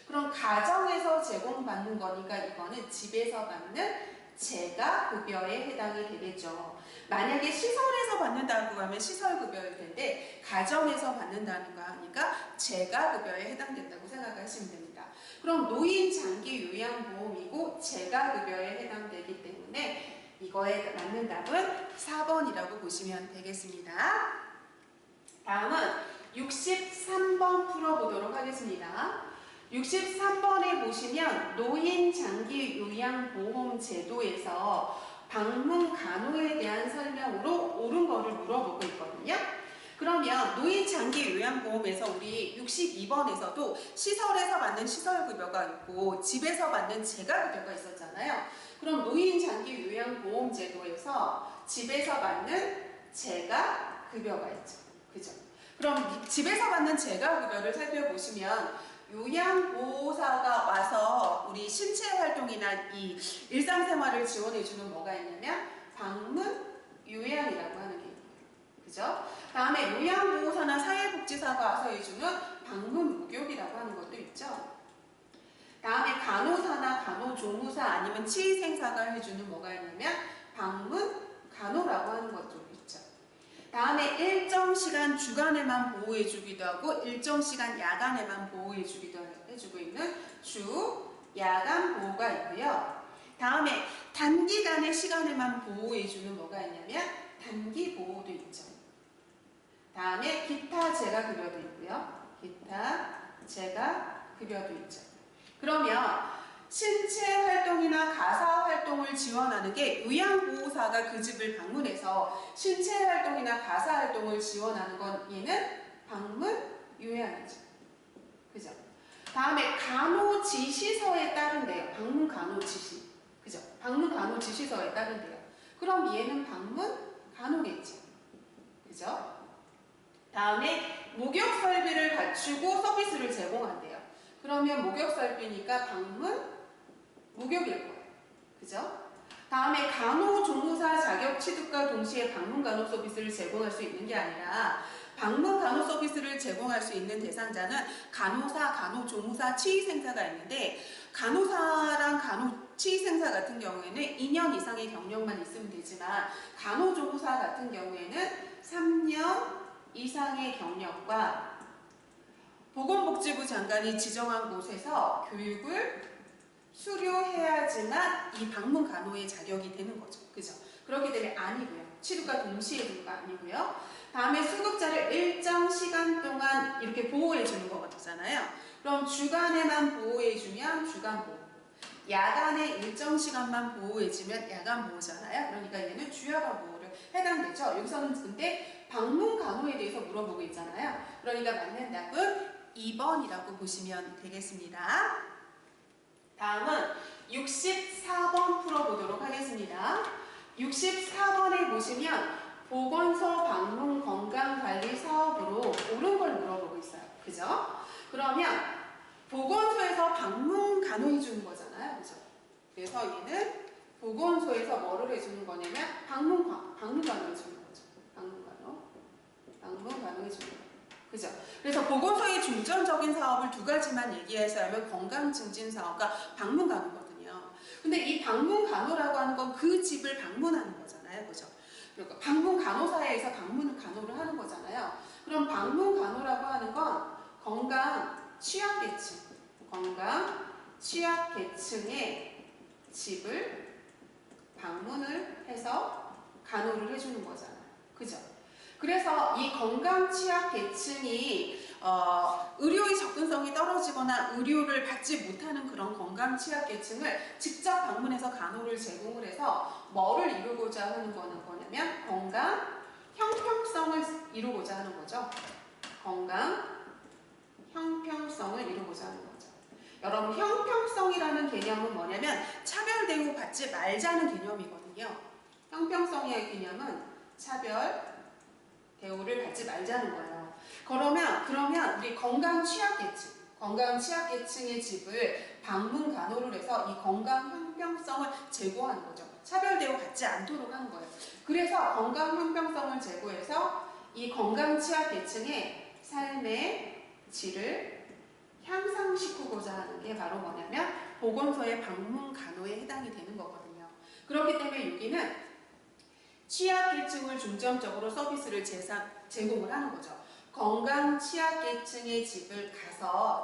그럼 가정에서 제공받는 거니까 이거는 집에서 받는 재가급여에 해당이 되겠죠. 만약에 시설에서 받는다고 하면 시설급여일 텐데 가정에서 받는다는 거 하니까 재가급여에 해당된다고 생각하시면 됩니다. 그럼 노인 장기 요양보험이고 재가급여에 해당되기 때문에 이거에 맞는 답은 4번이라고 보시면 되겠습니다. 다음은 63번 풀어보도록 하겠습니다. 63번에 보시면 노인 장기 요양보험 제도에서 방문 간호에 대한 설명으로 옳은 거를 물어보고 있거든요. 그러면 노인 장기 요양보험에서 우리 62번에서도 시설에서 받는 시설급여가 있고 집에서 받는 재가급여가 있었잖아요. 그럼 노인 장기 요양보험 제도에서 집에서 받는 재가급여가 있죠. 그죠? 그럼 집에서 받는 재가급여를 살펴보시면 요양보호사가 와서 우리 신체 활동이나 이 일상생활을 지원해주는 뭐가 있냐면 방문 요양이라고 하는 게 있고요. 그죠? 다음에 요양보호사나 사회복지사가 와서 해주는 방문 목욕이라고 하는 것도 있죠. 다음에 간호사나 간호조무사 아니면 치의생사가 해주는 뭐가 있냐면 방문 간호라고 하는 것도 있죠. 다음에 일정 시간 주간에만 보호해주기도 하고 일정 시간 야간에만 보호해주기도 해주고 있는 주, 야간 보호가 있고요. 다음에 단기간의 시간에만 보호해주는 뭐가 있냐면 단기 보호도 있죠. 다음에 기타 재가 급여도 있고요. 기타 재가 급여도 있죠. 그러면 신체 활동이나 가사 활동을 지원하는 게 요양보호사가 그 집을 방문해서 신체 활동이나 가사 활동을 지원하는 건 얘는 방문 요양이죠. 그죠? 다음에 간호지시서에 따른대요. 방문 간호지시. 그죠? 방문 간호지시서에 따른대요. 그럼 얘는 방문 간호겠죠. 그죠? 다음에 목욕 설비를 갖추고 서비스를 제공한대요. 그러면 목욕 설비니까 방문 목욕일 거예요. 그죠? 다음에 간호조무사 자격 취득과 동시에 방문 간호 서비스를 제공할 수 있는 게 아니라 방문 간호 서비스를 제공할 수 있는 대상자는 간호사, 간호조무사, 치의생사가 있는데 간호사랑 치의생사 같은 경우에는 2년 이상의 경력만 있으면 되지만 간호조무사 같은 경우에는 3년 이상의 경력과 보건복지부 장관이 지정한 곳에서 교육을 수료해야지만 이 방문 간호의 자격이 되는 거죠. 그죠? 그렇기 때문에 아니고요. 치료가 동시에 되는 거 아니고요. 다음에 수급자를 일정 시간 동안 이렇게 보호해주는 거잖아요. 그럼 주간에만 보호해주면 주간 보호. 야간에 일정 시간만 보호해주면 야간 보호잖아요. 그러니까 얘는 주야간 보호를 해당되죠. 여기서는 근데 방문 간호에 대해서 물어보고 있잖아요. 그러니까 맞는 답은 2번이라고 보시면 되겠습니다. 다음은 64번 풀어보도록 하겠습니다. 64번에 보시면 보건소 방문 건강관리 사업으로 옳은 걸 물어보고 있어요. 그죠? 그러면 보건소에서 방문 간호해 주는 거잖아요. 그죠? 그래서 얘는 보건소에서 뭐를 해주는 거냐면 방문 간호해 주는 거죠. 방문 간호해 주는 거예요. 그죠? 그래서 보건소의 중점적인 사업을 두 가지만 얘기해서 하면 건강증진 사업과 방문 간호거든요. 근데 이 방문 간호라고 하는 건 그 집을 방문하는 거잖아요. 그죠? 그러니까 방문 간호사에서 방문 간호를 하는 거잖아요. 그럼 방문 간호라고 하는 건 건강 취약계층의 집을 방문을 해서 간호를 해주는 거잖아요. 그죠? 그래서 이 건강 취약 계층이 의료의 접근성이 떨어지거나 의료를 받지 못하는 그런 건강 취약 계층을 직접 방문해서 간호를 제공을 해서 뭐를 이루고자 하는 거냐면 건강 형평성을 이루고자 하는 거죠. 건강 형평성을 이루고자 하는 거죠. 여러분 형평성이라는 개념은 뭐냐면 차별 대우 받지 말자는 개념이거든요. 형평성의 개념은 차별 대우를 받지 말자는 거예요. 그러면 우리 건강 취약계층의 집을 방문 간호를 해서 이 건강 형평성을 제고하는 거죠. 차별 대우 받지 않도록 하는 거예요. 그래서 건강 형평성을 제고해서 이 건강 취약계층의 삶의 질을 향상시키고자 하는 게 바로 뭐냐면 보건소의 방문 간호에 해당이 되는 거거든요. 그렇기 때문에 여기는 취약계층을 중점적으로 서비스를 제공을 하는 거죠. 건강 취약계층의 집을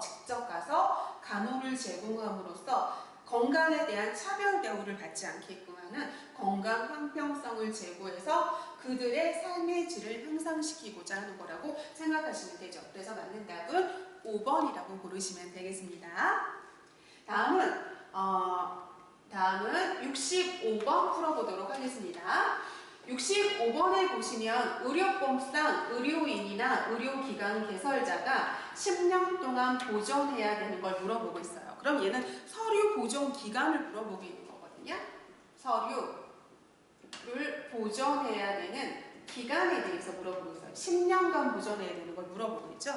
직접 가서 간호를 제공함으로써 건강에 대한 차별 대우를 받지 않게끔 하는 건강 형평성을 제고해서 그들의 삶의 질을 향상시키고자 하는 거라고 생각하시면 되죠. 그래서 맞는 답은 5번이라고 고르시면 되겠습니다. 다음은 65번 풀어보도록 하겠습니다. 65번에 보시면 의료법상 의료인이나 의료기관 개설자가 10년 동안 보존해야 되는 걸 물어보고 있어요. 그럼 얘는 서류 보존 기간을 물어보고 있는 거거든요. 서류를 보존해야 되는 기간에 대해서 물어보고 있어요. 10년간 보존해야 되는 걸 물어보고 있죠.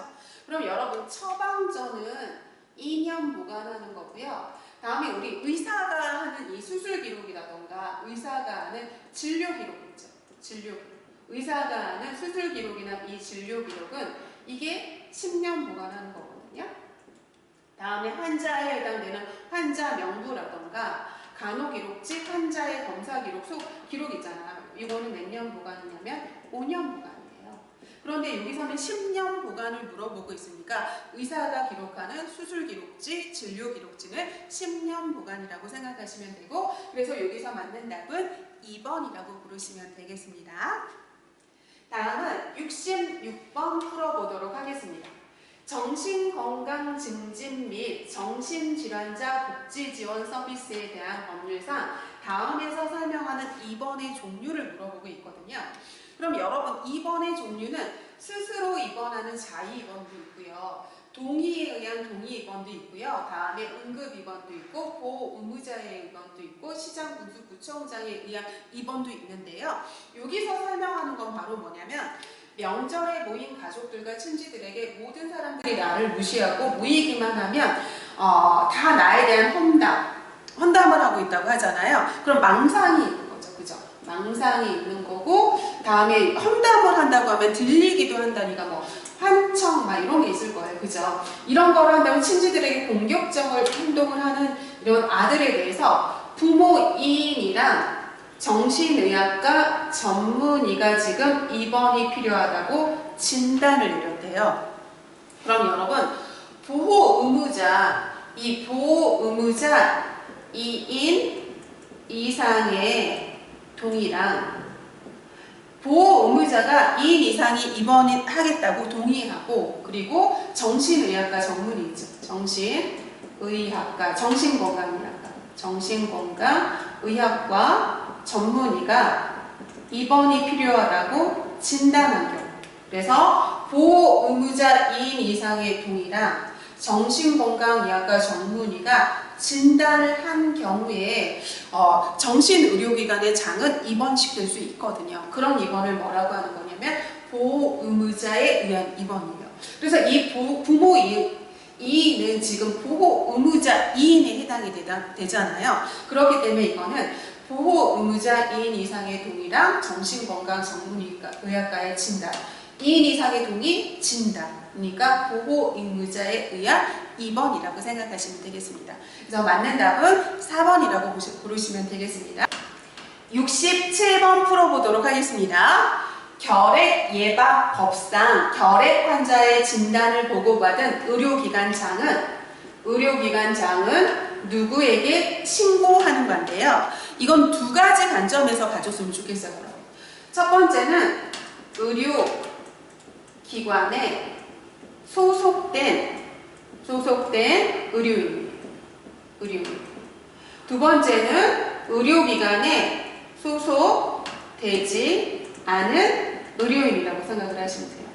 그럼 여러분 처방전은 2년 보관하는 거고요. 다음에 우리 의사가 하는 이 수술 기록이라던가 의사가 하는 진료 기록 있죠. 진료 기록. 의사가 하는 수술 기록이나 이 진료 기록은 이게 10년 보관하는 거거든요. 다음에 환자에 해당되는 환자 명부라던가 간호기록지 환자의 검사 기록 있잖아. 이거는 몇 년 보관이냐면 5년 보관이에요. 그런데 여기서는 10년 보관을 물어보고 있으니까 의사가 기록하는 수술 기록지, 진료 기록지는 10년 보관이라고 생각하시면 되고, 그래서 여기서 맞는 답은 2번이라고 부르시면 되겠습니다. 다음은 66번 풀어보도록 하겠습니다. 정신건강 증진 및 정신질환자 복지지원 서비스에 대한 법률상 다음에서 설명하는 2번의 종류를 물어보고 있거든요. 그럼 여러분 2번의 종류는 스스로 입원하는 자의 입원도 있고요. 동의에 의한 동의 입원도 있고요. 다음에 응급 입원도 있고 보호 의무자의 입원도 있고 시장 군수 구청장에 의한 입원도 있는데요. 여기서 설명하는 건 바로 뭐냐면 명절에 모인 가족들과 친지들에게 모든 사람들이 나를 무시하고 모이기만 하면 다 나에 대한 헌담을 하고 있다고 하잖아요. 그럼 망상이 있는 거죠. 그죠? 망상이 있는 거고, 다음에 헌담을 한다고 하면 들리기도 한다니까 뭐 환청 막 이런 게 있을 거예요. 그죠? 이런 걸 한다면 친지들에게 공격적인 행동을 하는 이런 아들에 대해서 부모 이인이랑 정신의학과 전문의가 지금 입원이 필요하다고 진단을 내렸대요. 그럼 여러분 보호의무자, 이 보호의무자 2인 이상의 동의랑 보호의무자가 2인 이상이 입원하겠다고 동의하고, 그리고 정신의학과 전문의죠. 정신의학과, 정신건강의학과 전문의가 입원이 필요하다고 진단한 경우, 그래서 보호의무자 2인 이상의 동의랑 정신건강의학과 전문의가 진단을 한 경우에 정신의료기관의 장은 입원시킬 수 있거든요. 그런 입원을 뭐라고 하는 거냐면 보호의무자에 의한 입원이에요. 그래서 이 부모 이인은 지금 보호의무자 2인에 해당이 되잖아요. 그렇기 때문에 이거는 보호의무자 2인 이상의 동의랑 정신건강 전문의학과의 진단, 2인 이상의 동의, 진단. 그러니까 보호의무자에 의한 2번이라고 생각하시면 되겠습니다. 그래서 맞는 답은 4번이라고 부르시면 되겠습니다. 67번 풀어보도록 하겠습니다. 결핵 예방 법상 결핵 환자의 진단을 보고받은 의료기관장은 누구에게 신고하는 건데요. 이건 두 가지 관점에서 봐줬으면 좋겠어요. 첫 번째는 의료기관에 소속된 의료인. 두 번째는 의료기관에 소속되지 않은 의료인이라고 생각을 하시면 돼요.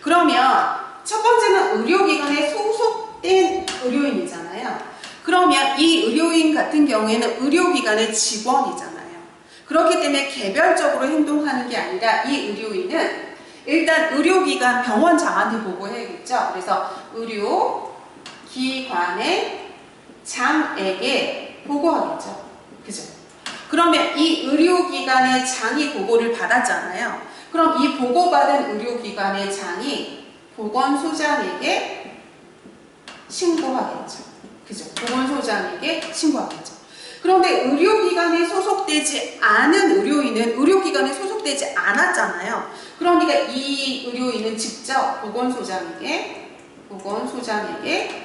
그러면 첫 번째는 의료기관에 소속된 의료인이잖아요. 그러면 이 의료인 같은 경우에는 의료기관의 직원이잖아요. 그렇기 때문에 개별적으로 행동하는 게 아니라 이 의료인은 일단 의료기관 병원장한테 보고해야겠죠. 그래서 의료기관의 장에게 보고하겠죠. 그죠? 그러면 이 의료기관의 장이 보고를 받았잖아요. 그럼 이 보고받은 의료기관의 장이 보건소장에게 신고하겠죠. 그죠? 보건소장에게 신고하겠죠. 그런데 의료기관에 소속되지 않은 의료인은 의료기관에 소속되지 않았잖아요. 그러니까 이 의료인은 직접 보건소장에게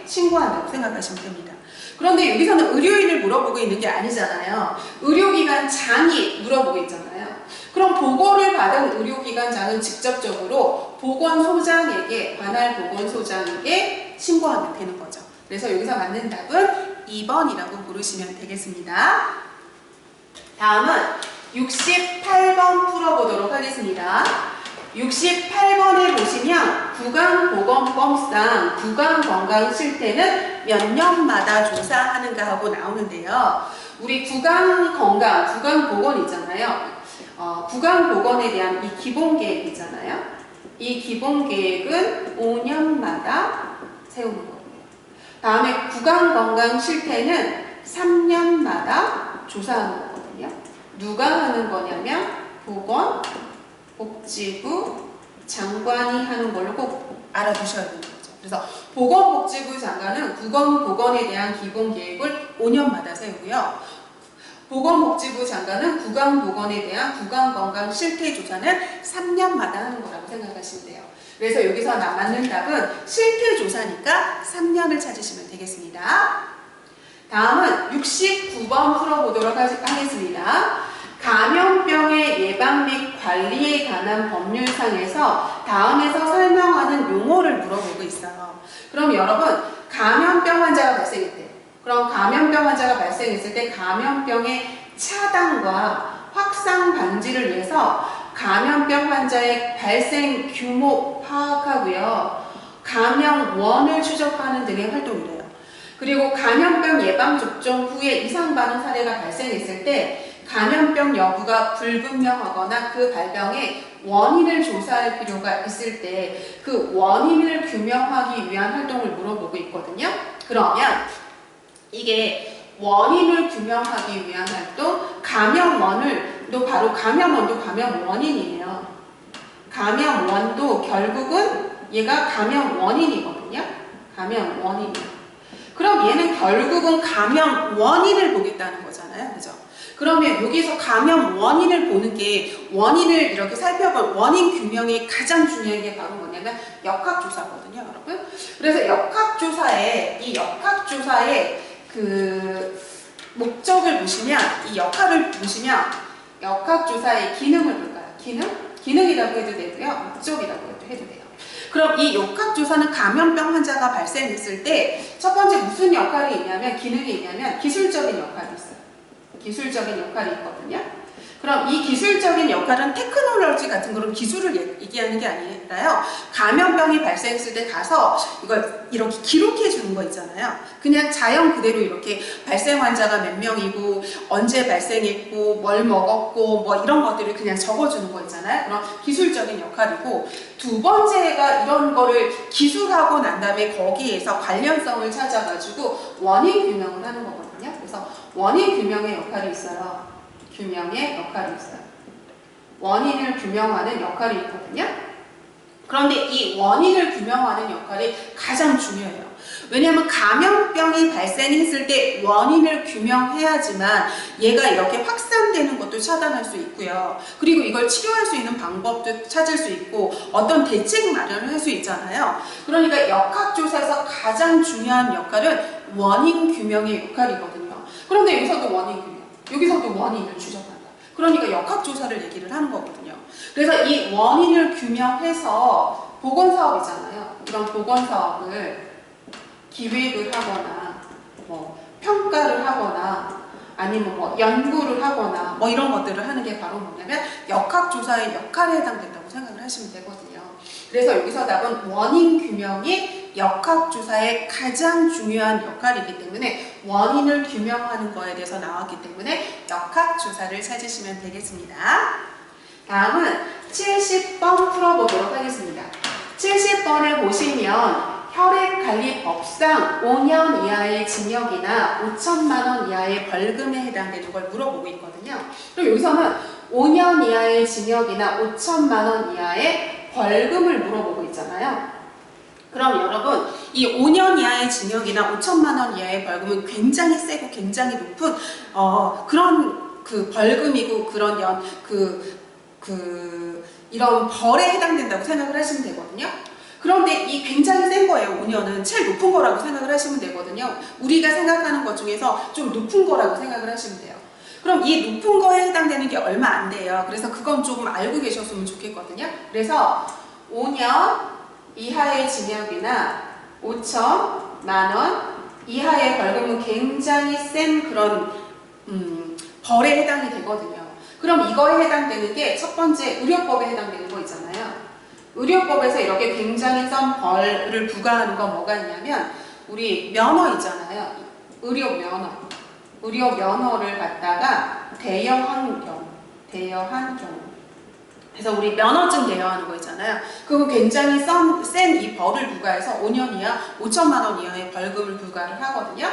신고한다고 생각하시면 됩니다. 그런데 여기서는 의료인을 물어보고 있는 게 아니잖아요. 의료기관 장이 물어보고 있잖아요. 그럼 보고를 받은 의료기관장은 직접적으로 관할 보건소장에게 신고하면 되는 거죠. 그래서 여기서 맞는 답은 2번이라고 부르시면 되겠습니다. 다음은 68번 풀어보도록 하겠습니다. 68번에 보시면 구강보건법상 구강건강 실태는 몇 년마다 조사하는가 하고 나오는데요. 우리 구강건강, 구강보건 있잖아요. 구강보건에 대한 이 기본계획 있잖아요. 이 기본계획은 5년마다 세우는 거예요. 다음에 구강건강 실태는 3년마다 조사하는 거거든요. 누가 하는 거냐면 보건복지부 장관이 하는 걸로 꼭 알아두셔야 되는 거죠. 그래서 보건복지부 장관은 구강보건에 대한 기본계획을 5년마다 세우고요. 보건복지부 장관은 구강보건에 대한 구강건강 실태조사는 3년마다 하는 거라고 생각하시면 돼요. 그래서 여기서 맞는 답은 실태조사니까 3년을 찾으시면 되겠습니다. 다음은 69번 풀어보도록 하겠습니다. 감염병의 예방 및 관리에 관한 법률상에서 다음에서 설명하는 용어를 물어보고 있어요. 그럼 여러분, 감염병 환자가 발생했대요. 그럼 감염병 환자가 발생했을 때 감염병의 차단과 확산 방지를 위해서 감염병 환자의 발생 규모 파악하고요. 감염원을 추적하는 등의 활동을 해요. 그리고 감염병 예방 접종 후에 이상 반응 사례가 발생했을 때 감염병 여부가 불분명하거나 그 발병의 원인을 조사할 필요가 있을 때 그 원인을 규명하기 위한 활동을 물어보고 있거든요. 그러면 이게 원인을 규명하기 위한 활동, 감염원도 바로 감염원도 감염원인이에요. 감염원도 결국은 얘가 감염원인이거든요. 감염원인이에요. 그럼 얘는 결국은 감염 원인을 보겠다는 거잖아요. 그죠? 그러면 여기서 감염 원인을 보는 게 원인을 이렇게 살펴볼 원인 규명이 가장 중요한 게 바로 뭐냐면 역학조사거든요. 여러분. 그래서 역학조사의 그 목적을 보시면 이 역학을 보시면 역학조사의 기능을 볼까요? 기능이라고 해도 되고요. 목적이라고 해도 돼요. 그럼 이 역학조사는 감염병 환자가 발생했을 때 첫 번째 무슨 역할이 있냐면 기능이 있냐면 기술적인 역할이 있어요. 기술적인 역할이 있거든요. 그럼 이 기술적인 역할은 테크놀로지 같은 그런 기술을 얘기하는 게 아니라요. 감염병이 발생했을 때 가서 이걸 이렇게 기록해 주는 거 있잖아요. 그냥 자연 그대로 이렇게 발생 환자가 몇 명이고 언제 발생했고 뭘 먹었고 뭐 이런 것들을 그냥 적어주는 거 있잖아요. 그럼 기술적인 역할이고 두 번째가 이런 거를 기술하고 난 다음에 거기에서 관련성을 찾아가지고 원인 규명을 하는 거거든요. 그래서 원인 규명의 역할이 있어요. 원인을 규명하는 역할이 있거든요. 그런데 이 원인을 규명하는 역할이 가장 중요해요. 왜냐하면 감염병이 발생했을 때 원인을 규명해야지만 얘가 이렇게 확산되는 것도 차단할 수 있고요. 그리고 이걸 치료할 수 있는 방법도 찾을 수 있고 어떤 대책 마련을 할 수 있잖아요. 그러니까 역학조사에서 가장 중요한 역할은 원인 규명의 역할이거든요. 그런데 여기서도 원인 규명, 여기서도 원인을 추적한다. 그러니까 역학조사를 얘기를 하는 거거든요. 그래서 이 원인을 규명해서 보건사업이잖아요. 이런 보건사업을 기획을 하거나 뭐 평가를 하거나 아니면 뭐 연구를 하거나 뭐 이런 것들을 하는 게 바로 뭐냐면 역학조사의 역할에 해당된다고 생각을 하시면 되거든요. 그래서 여기서 답은 원인 규명이 역학조사의 가장 중요한 역할이기 때문에 원인을 규명하는 거에 대해서 나왔기 때문에 역학조사를 찾으시면 되겠습니다. 다음은 70번 풀어보도록 하겠습니다. 70번을 보시면 혈액관리법상 5년 이하의 징역이나 5천만 원 이하의 벌금에 해당되는 걸 물어보고 있거든요. 그럼 여기서는 5년 이하의 징역이나 5천만 원 이하의 벌금을 물어보고 있잖아요. 그럼 여러분 이 5년 이하의 징역이나 5천만 원 이하의 벌금은 굉장히 세고 굉장히 높은 그런 그 벌금이고 그런 이런 벌에 해당된다고 생각을 하시면 되거든요. 그런데 이 굉장히 센 거예요. 5년은 제일 높은 거라고 생각을 하시면 되거든요. 우리가 생각하는 것 중에서 좀 높은 거라고 생각을 하시면 돼요. 그럼 이 높은 거에 해당되는 게 얼마 안 돼요. 그래서 그건 조금 알고 계셨으면 좋겠거든요. 그래서 5년 이하의 징역이나 5천만 원 이하의 벌금은 굉장히 센 그런 벌에 해당이 되거든요. 그럼 이거에 해당되는 게 첫 번째 의료법에 해당되는 거 있잖아요. 의료법에서 이렇게 굉장히 센 벌을 부과하는 건 뭐가 있냐면 우리 면허 있잖아요. 의료 면허를 갖다가 대여한 경우 그래서 우리 면허증 대여하는 거 있잖아요. 그거 굉장히 센 이 벌을 부과해서 5년 이하 5천만 원 이하의 벌금을 부과를 하거든요.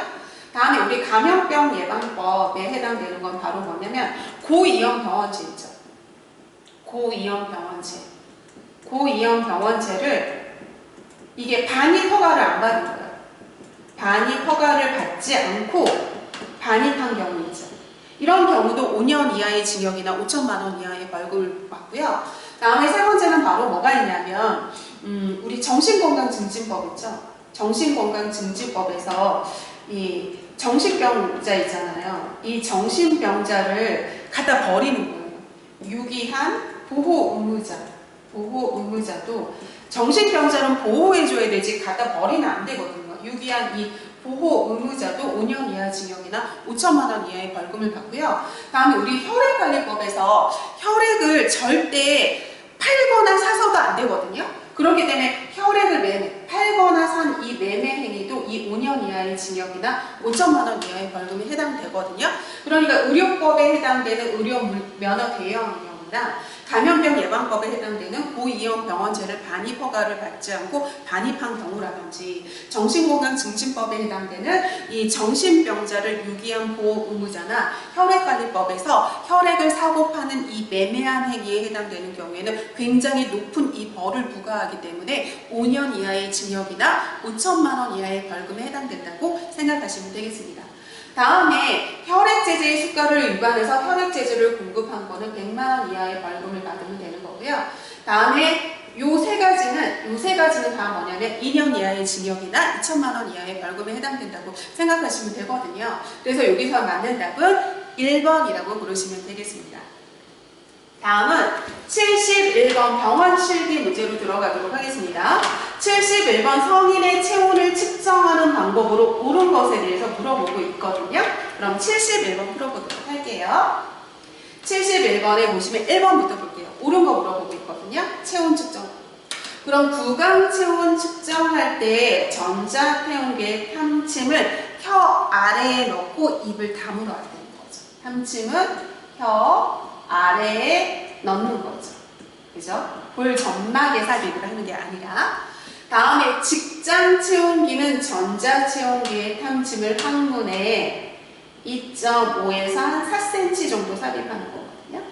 다음에 우리 감염병 예방법에 해당되는 건 바로 뭐냐면 고위험 병원체 있죠. 고위험 병원체. 고위험 병원체를 이게 반입 허가를 안 받은 거예요. 반입 허가를 받지 않고 반입한 경우 있죠. 이런 경우도 5년 이하의 징역이나 5천만 원 이하의 벌금을 받고요. 다음에 세 번째는 바로 뭐가 있냐면 우리 정신건강증진법 있죠. 정신건강증진법에서 이 정신병자 있잖아요. 이 정신병자를 갖다 버리는 거예요. 유기한 보호의무자. 보호의무자도 정신병자는 보호해줘야 되지 갖다 버리면 안 되거든요. 유기한 이 보호의무자도 5년 이하 징역이나 5천만 원 이하의 벌금을 받고요. 다음에 우리 혈액관리법에서 혈액을 절대 팔거나 사서도 안 되거든요. 그렇기 때문에 혈액을 팔거나 산 이 매매 행위도 이 5년 이하의 징역이나 5천만 원 이하의 벌금에 해당되거든요. 그러니까 의료법에 해당되는 의료 면허 대여한 경우나 감염병 예방법에 해당되는 고위험 병원체를 반입 허가를 받지 않고 반입한 경우라든지 정신건강증진법에 해당되는 이 정신병자를 유기한 보호 의무자나 혈액관리법에서 혈액을 사고 파는 이 매매한 행위에 해당되는 경우에는 굉장히 높은 이 벌을 부과하기 때문에 5년 이하의 징역이나 5천만 원 이하의 벌금에 해당된다고 생각하시면 되겠습니다. 다음에 혈액제제의 수가를 위반해서 혈액제제를 공급한 거는 100만 원 이하의 벌금을 받으면 되는 거고요. 다음에 요 세 가지는 다 뭐냐면 2년 이하의 징역이나 2천만 원 이하의 벌금에 해당된다고 생각하시면 되거든요. 그래서 여기서 맞는 답은 1번이라고 부르시면 되겠습니다. 다음은 71번 병원 실기 문제로 들어가도록 하겠습니다. 71번 성인의 체온을 측정하는 방법으로 옳은 것에 대해서 물어보고 있거든요. 그럼 71번 풀어보도록 할게요. 71번에 보시면 1번부터 볼게요. 옳은 거 물어보고 있거든요. 체온 측정. 그럼 구강 체온 측정할 때 전자태온계 탐침을 혀 아래에 넣고 입을 다물어야 되는 거죠. 탐침은 혀 아래에 넣는 거죠. 그죠? 볼 점막에 삽입을 하는 게 아니라. 다음에 직장 체온기는 전자 체온기의 탐침을 항문에 2.5에서 한 4cm 정도 삽입하는 거거든요.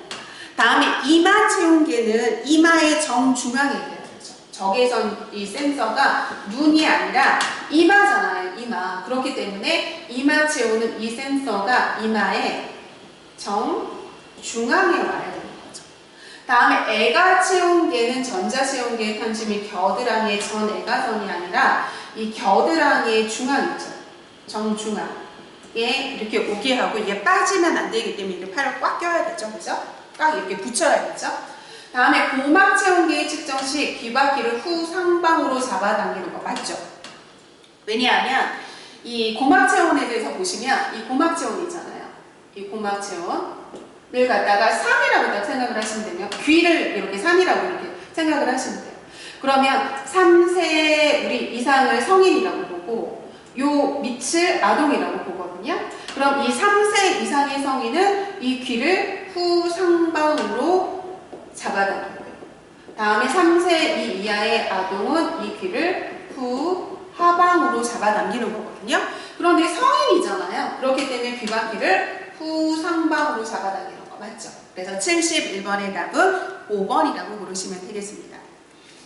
다음에 이마 체온계는 이마의 정중앙에 있어야 되죠. 적외선 이 센서가 눈이 아니라 이마잖아요. 이마. 그렇기 때문에 이마 체온은 이 센서가 이마의 정중앙에 와야 되는 거죠. 다음에 애가 체온계는 전자 체온계의 탐침이 겨드랑이의 전 애가선이 아니라 이 겨드랑이의 중앙 있죠. 정중앙에 이렇게 오게 하고 이게 빠지면 안 되기 때문에 이렇게 팔을 꽉 껴야 되죠. 그죠? 꽉 이렇게 붙여야겠죠. 다음에 고막 체온계의 측정 시 귀바퀴를 후 상방으로 잡아당기는 거 맞죠? 왜냐하면 이 고막 체온에 대해서 보시면 이 고막 체온 있잖아요. 이 고막 체온을 갖다가 3이라고 딱 생각을 하시면 되면 귀를 이렇게 3이라고 이렇게 생각을 하시면 돼요. 그러면 3세 우리 이상을 성인이라고 보고 요 밑을 아동이라고 보거든요. 그럼 이 3세 이상의 성인은 이 귀를 후 상방으로 잡아당기고요. 다음에 3세 이하의 아동은 이 귀를 후 하방으로 잡아당기는 거거든요. 그런데 성인이잖아요. 그렇기 때문에 귀바퀴를 후 상방으로 잡아당기는 거 맞죠? 그래서 71번의 답은 5번이라고 부르시면 되겠습니다.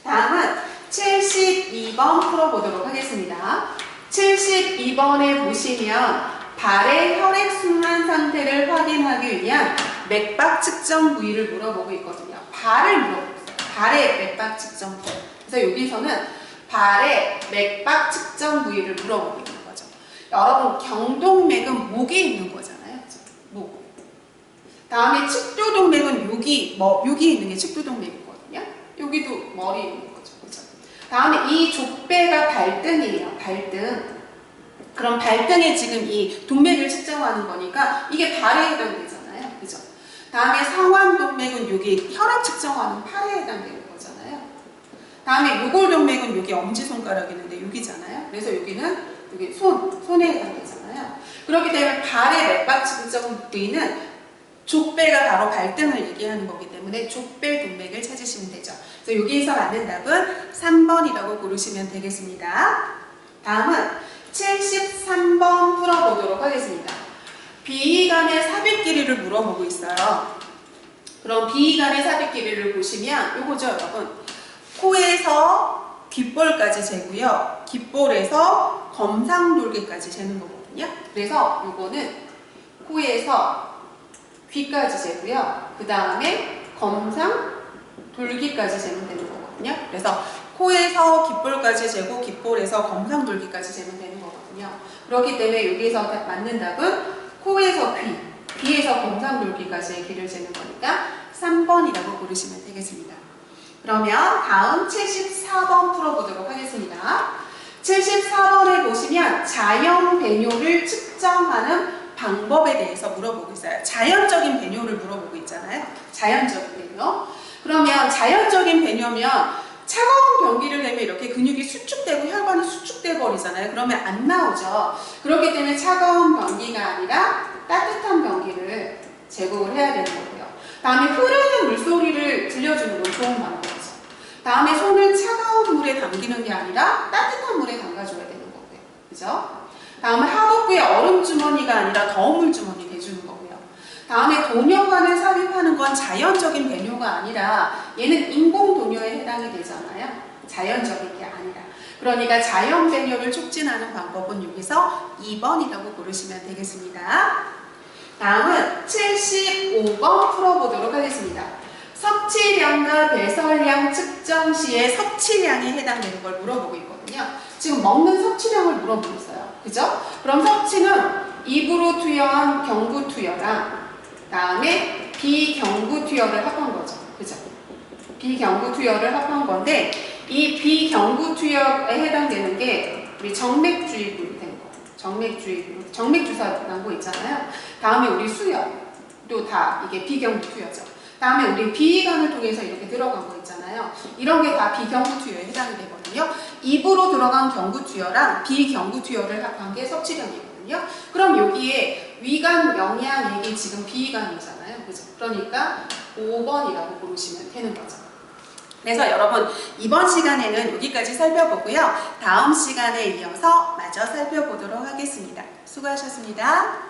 다음은 72번 풀어보도록 하겠습니다. 72번에 보시면 발의 혈액순환 상태를 확인하기 위한 맥박 측정 부위를 물어보고 있거든요. 발을 물어보고 있어요. 발의 맥박 측정 부위. 그래서 여기서는 발의 맥박 측정 부위를 물어보고 있는 거죠. 여러분 경동맥은 목에 있는 거잖아요. 목. 다음에 측두동맥은 여기 있는 게 측두동맥이거든요. 여기도 머리에 있는 거죠. 그렇죠? 다음에 이 족배가 발등이에요. 발등. 그럼 발등에 지금 이 동맥을 측정하는 거니까 이게 발에 해당되잖아요. 그죠? 다음에 상완동맥은 여기 혈압 측정하는 팔에 해당되는 거잖아요. 다음에 요골동맥은 여기 엄지손가락이 있는데 여기잖아요. 그래서 여기는 여기 손에 해당되잖아요. 그렇기 때문에 발의 맥박 측정 부위는 족배가 바로 발등을 얘기하는 거기 때문에 족배 동맥을 찾으시면 되죠. 그래서 여기에서 맞는 답은 3번이라고 고르시면 되겠습니다. 다음은 73번 풀어보도록 하겠습니다. 비위간의 삽입 길이를 물어보고 있어요. 그럼 비위간의 삽입 길이를 보시면 요거죠, 여러분. 코에서 귓볼까지 재고요. 귓볼에서 검상돌기까지 재는 거거든요. 그래서 요거는 코에서 귀까지 재고요. 그 다음에 검상돌기까지 재면 되는 거거든요. 그래서 코에서 귓볼까지 재고 귓볼에서 검상돌기까지 재면 되는 거거든요. 그렇기 때문에 여기에서 맞는 답은 코에서 귀, 귀에서 검상돌기까지의 길을 재는 거니까 3번이라고 고르시면 되겠습니다. 그러면 다음 74번 풀어보도록 하겠습니다. 74번을 보시면 자연 배뇨를 측정하는 방법에 대해서 물어보고 있어요. 자연적인 배뇨를 물어보고 있잖아요. 자연적인 배뇨. 그러면 자연적인 배뇨면 차가운 경기를 내면 이렇게 근육이 수축되고 혈관이 수축돼 버리잖아요. 그러면 안 나오죠. 그렇기 때문에 차가운 변기가 아니라 따뜻한 변기를 제공을 해야 되는 거고요. 다음에 흐르는 물소리를 들려주는 건 좋은 방법이죠. 다음에 손을 차가운 물에 담기는 게 아니라 따뜻한 물에 담가줘야 되는 거고요. 그죠? 다음에 하복부에 얼음 주머니가 아니라 더운 물 주머니 대주는 거고요. 다음에 도뇨관을 삽입하는 건 자연적인 배뇨가 아니라 얘는 인공 도뇨에 해당이 되잖아요. 자연적인 게 아니라. 그러니까 자연 배뇨를 촉진하는 방법은 여기서 2번이라고 고르시면 되겠습니다. 다음은 75번 풀어보도록 하겠습니다. 섭취량과 배설량 측정 시에 섭취량에 해당되는 걸 물어보고 있거든요. 지금 먹는 섭취량을 물어보고 있어요. 그죠? 그럼 섭취는 입으로 투여한 경구투여랑 다음에 비경구투여를 합한 거죠. 그죠? 비경구투여를 합한 건데 이 비경구투여에 해당되는 게 우리 정맥주입으로 된 거. 정맥주입으로. 정맥주사 난 거 있잖아요. 다음에 우리 수혈도 다 이게 비경구투여죠. 다음에 우리 비위관을 통해서 이렇게 들어간 거 있잖아요. 이런 게 다 비경구투여에 해당이 되거든요. 입으로 들어간 경구투여랑 비경구투여를 합한 게 섭취량이거든요. 그럼 여기에 위관 영양액이 지금 비위관이잖아요. 그죠? 그러니까 5번이라고 고르시면 되는 거죠. 그래서 여러분 이번 시간에는 여기까지 살펴보고요. 다음 시간에 이어서 마저 살펴보도록 하겠습니다. 수고하셨습니다.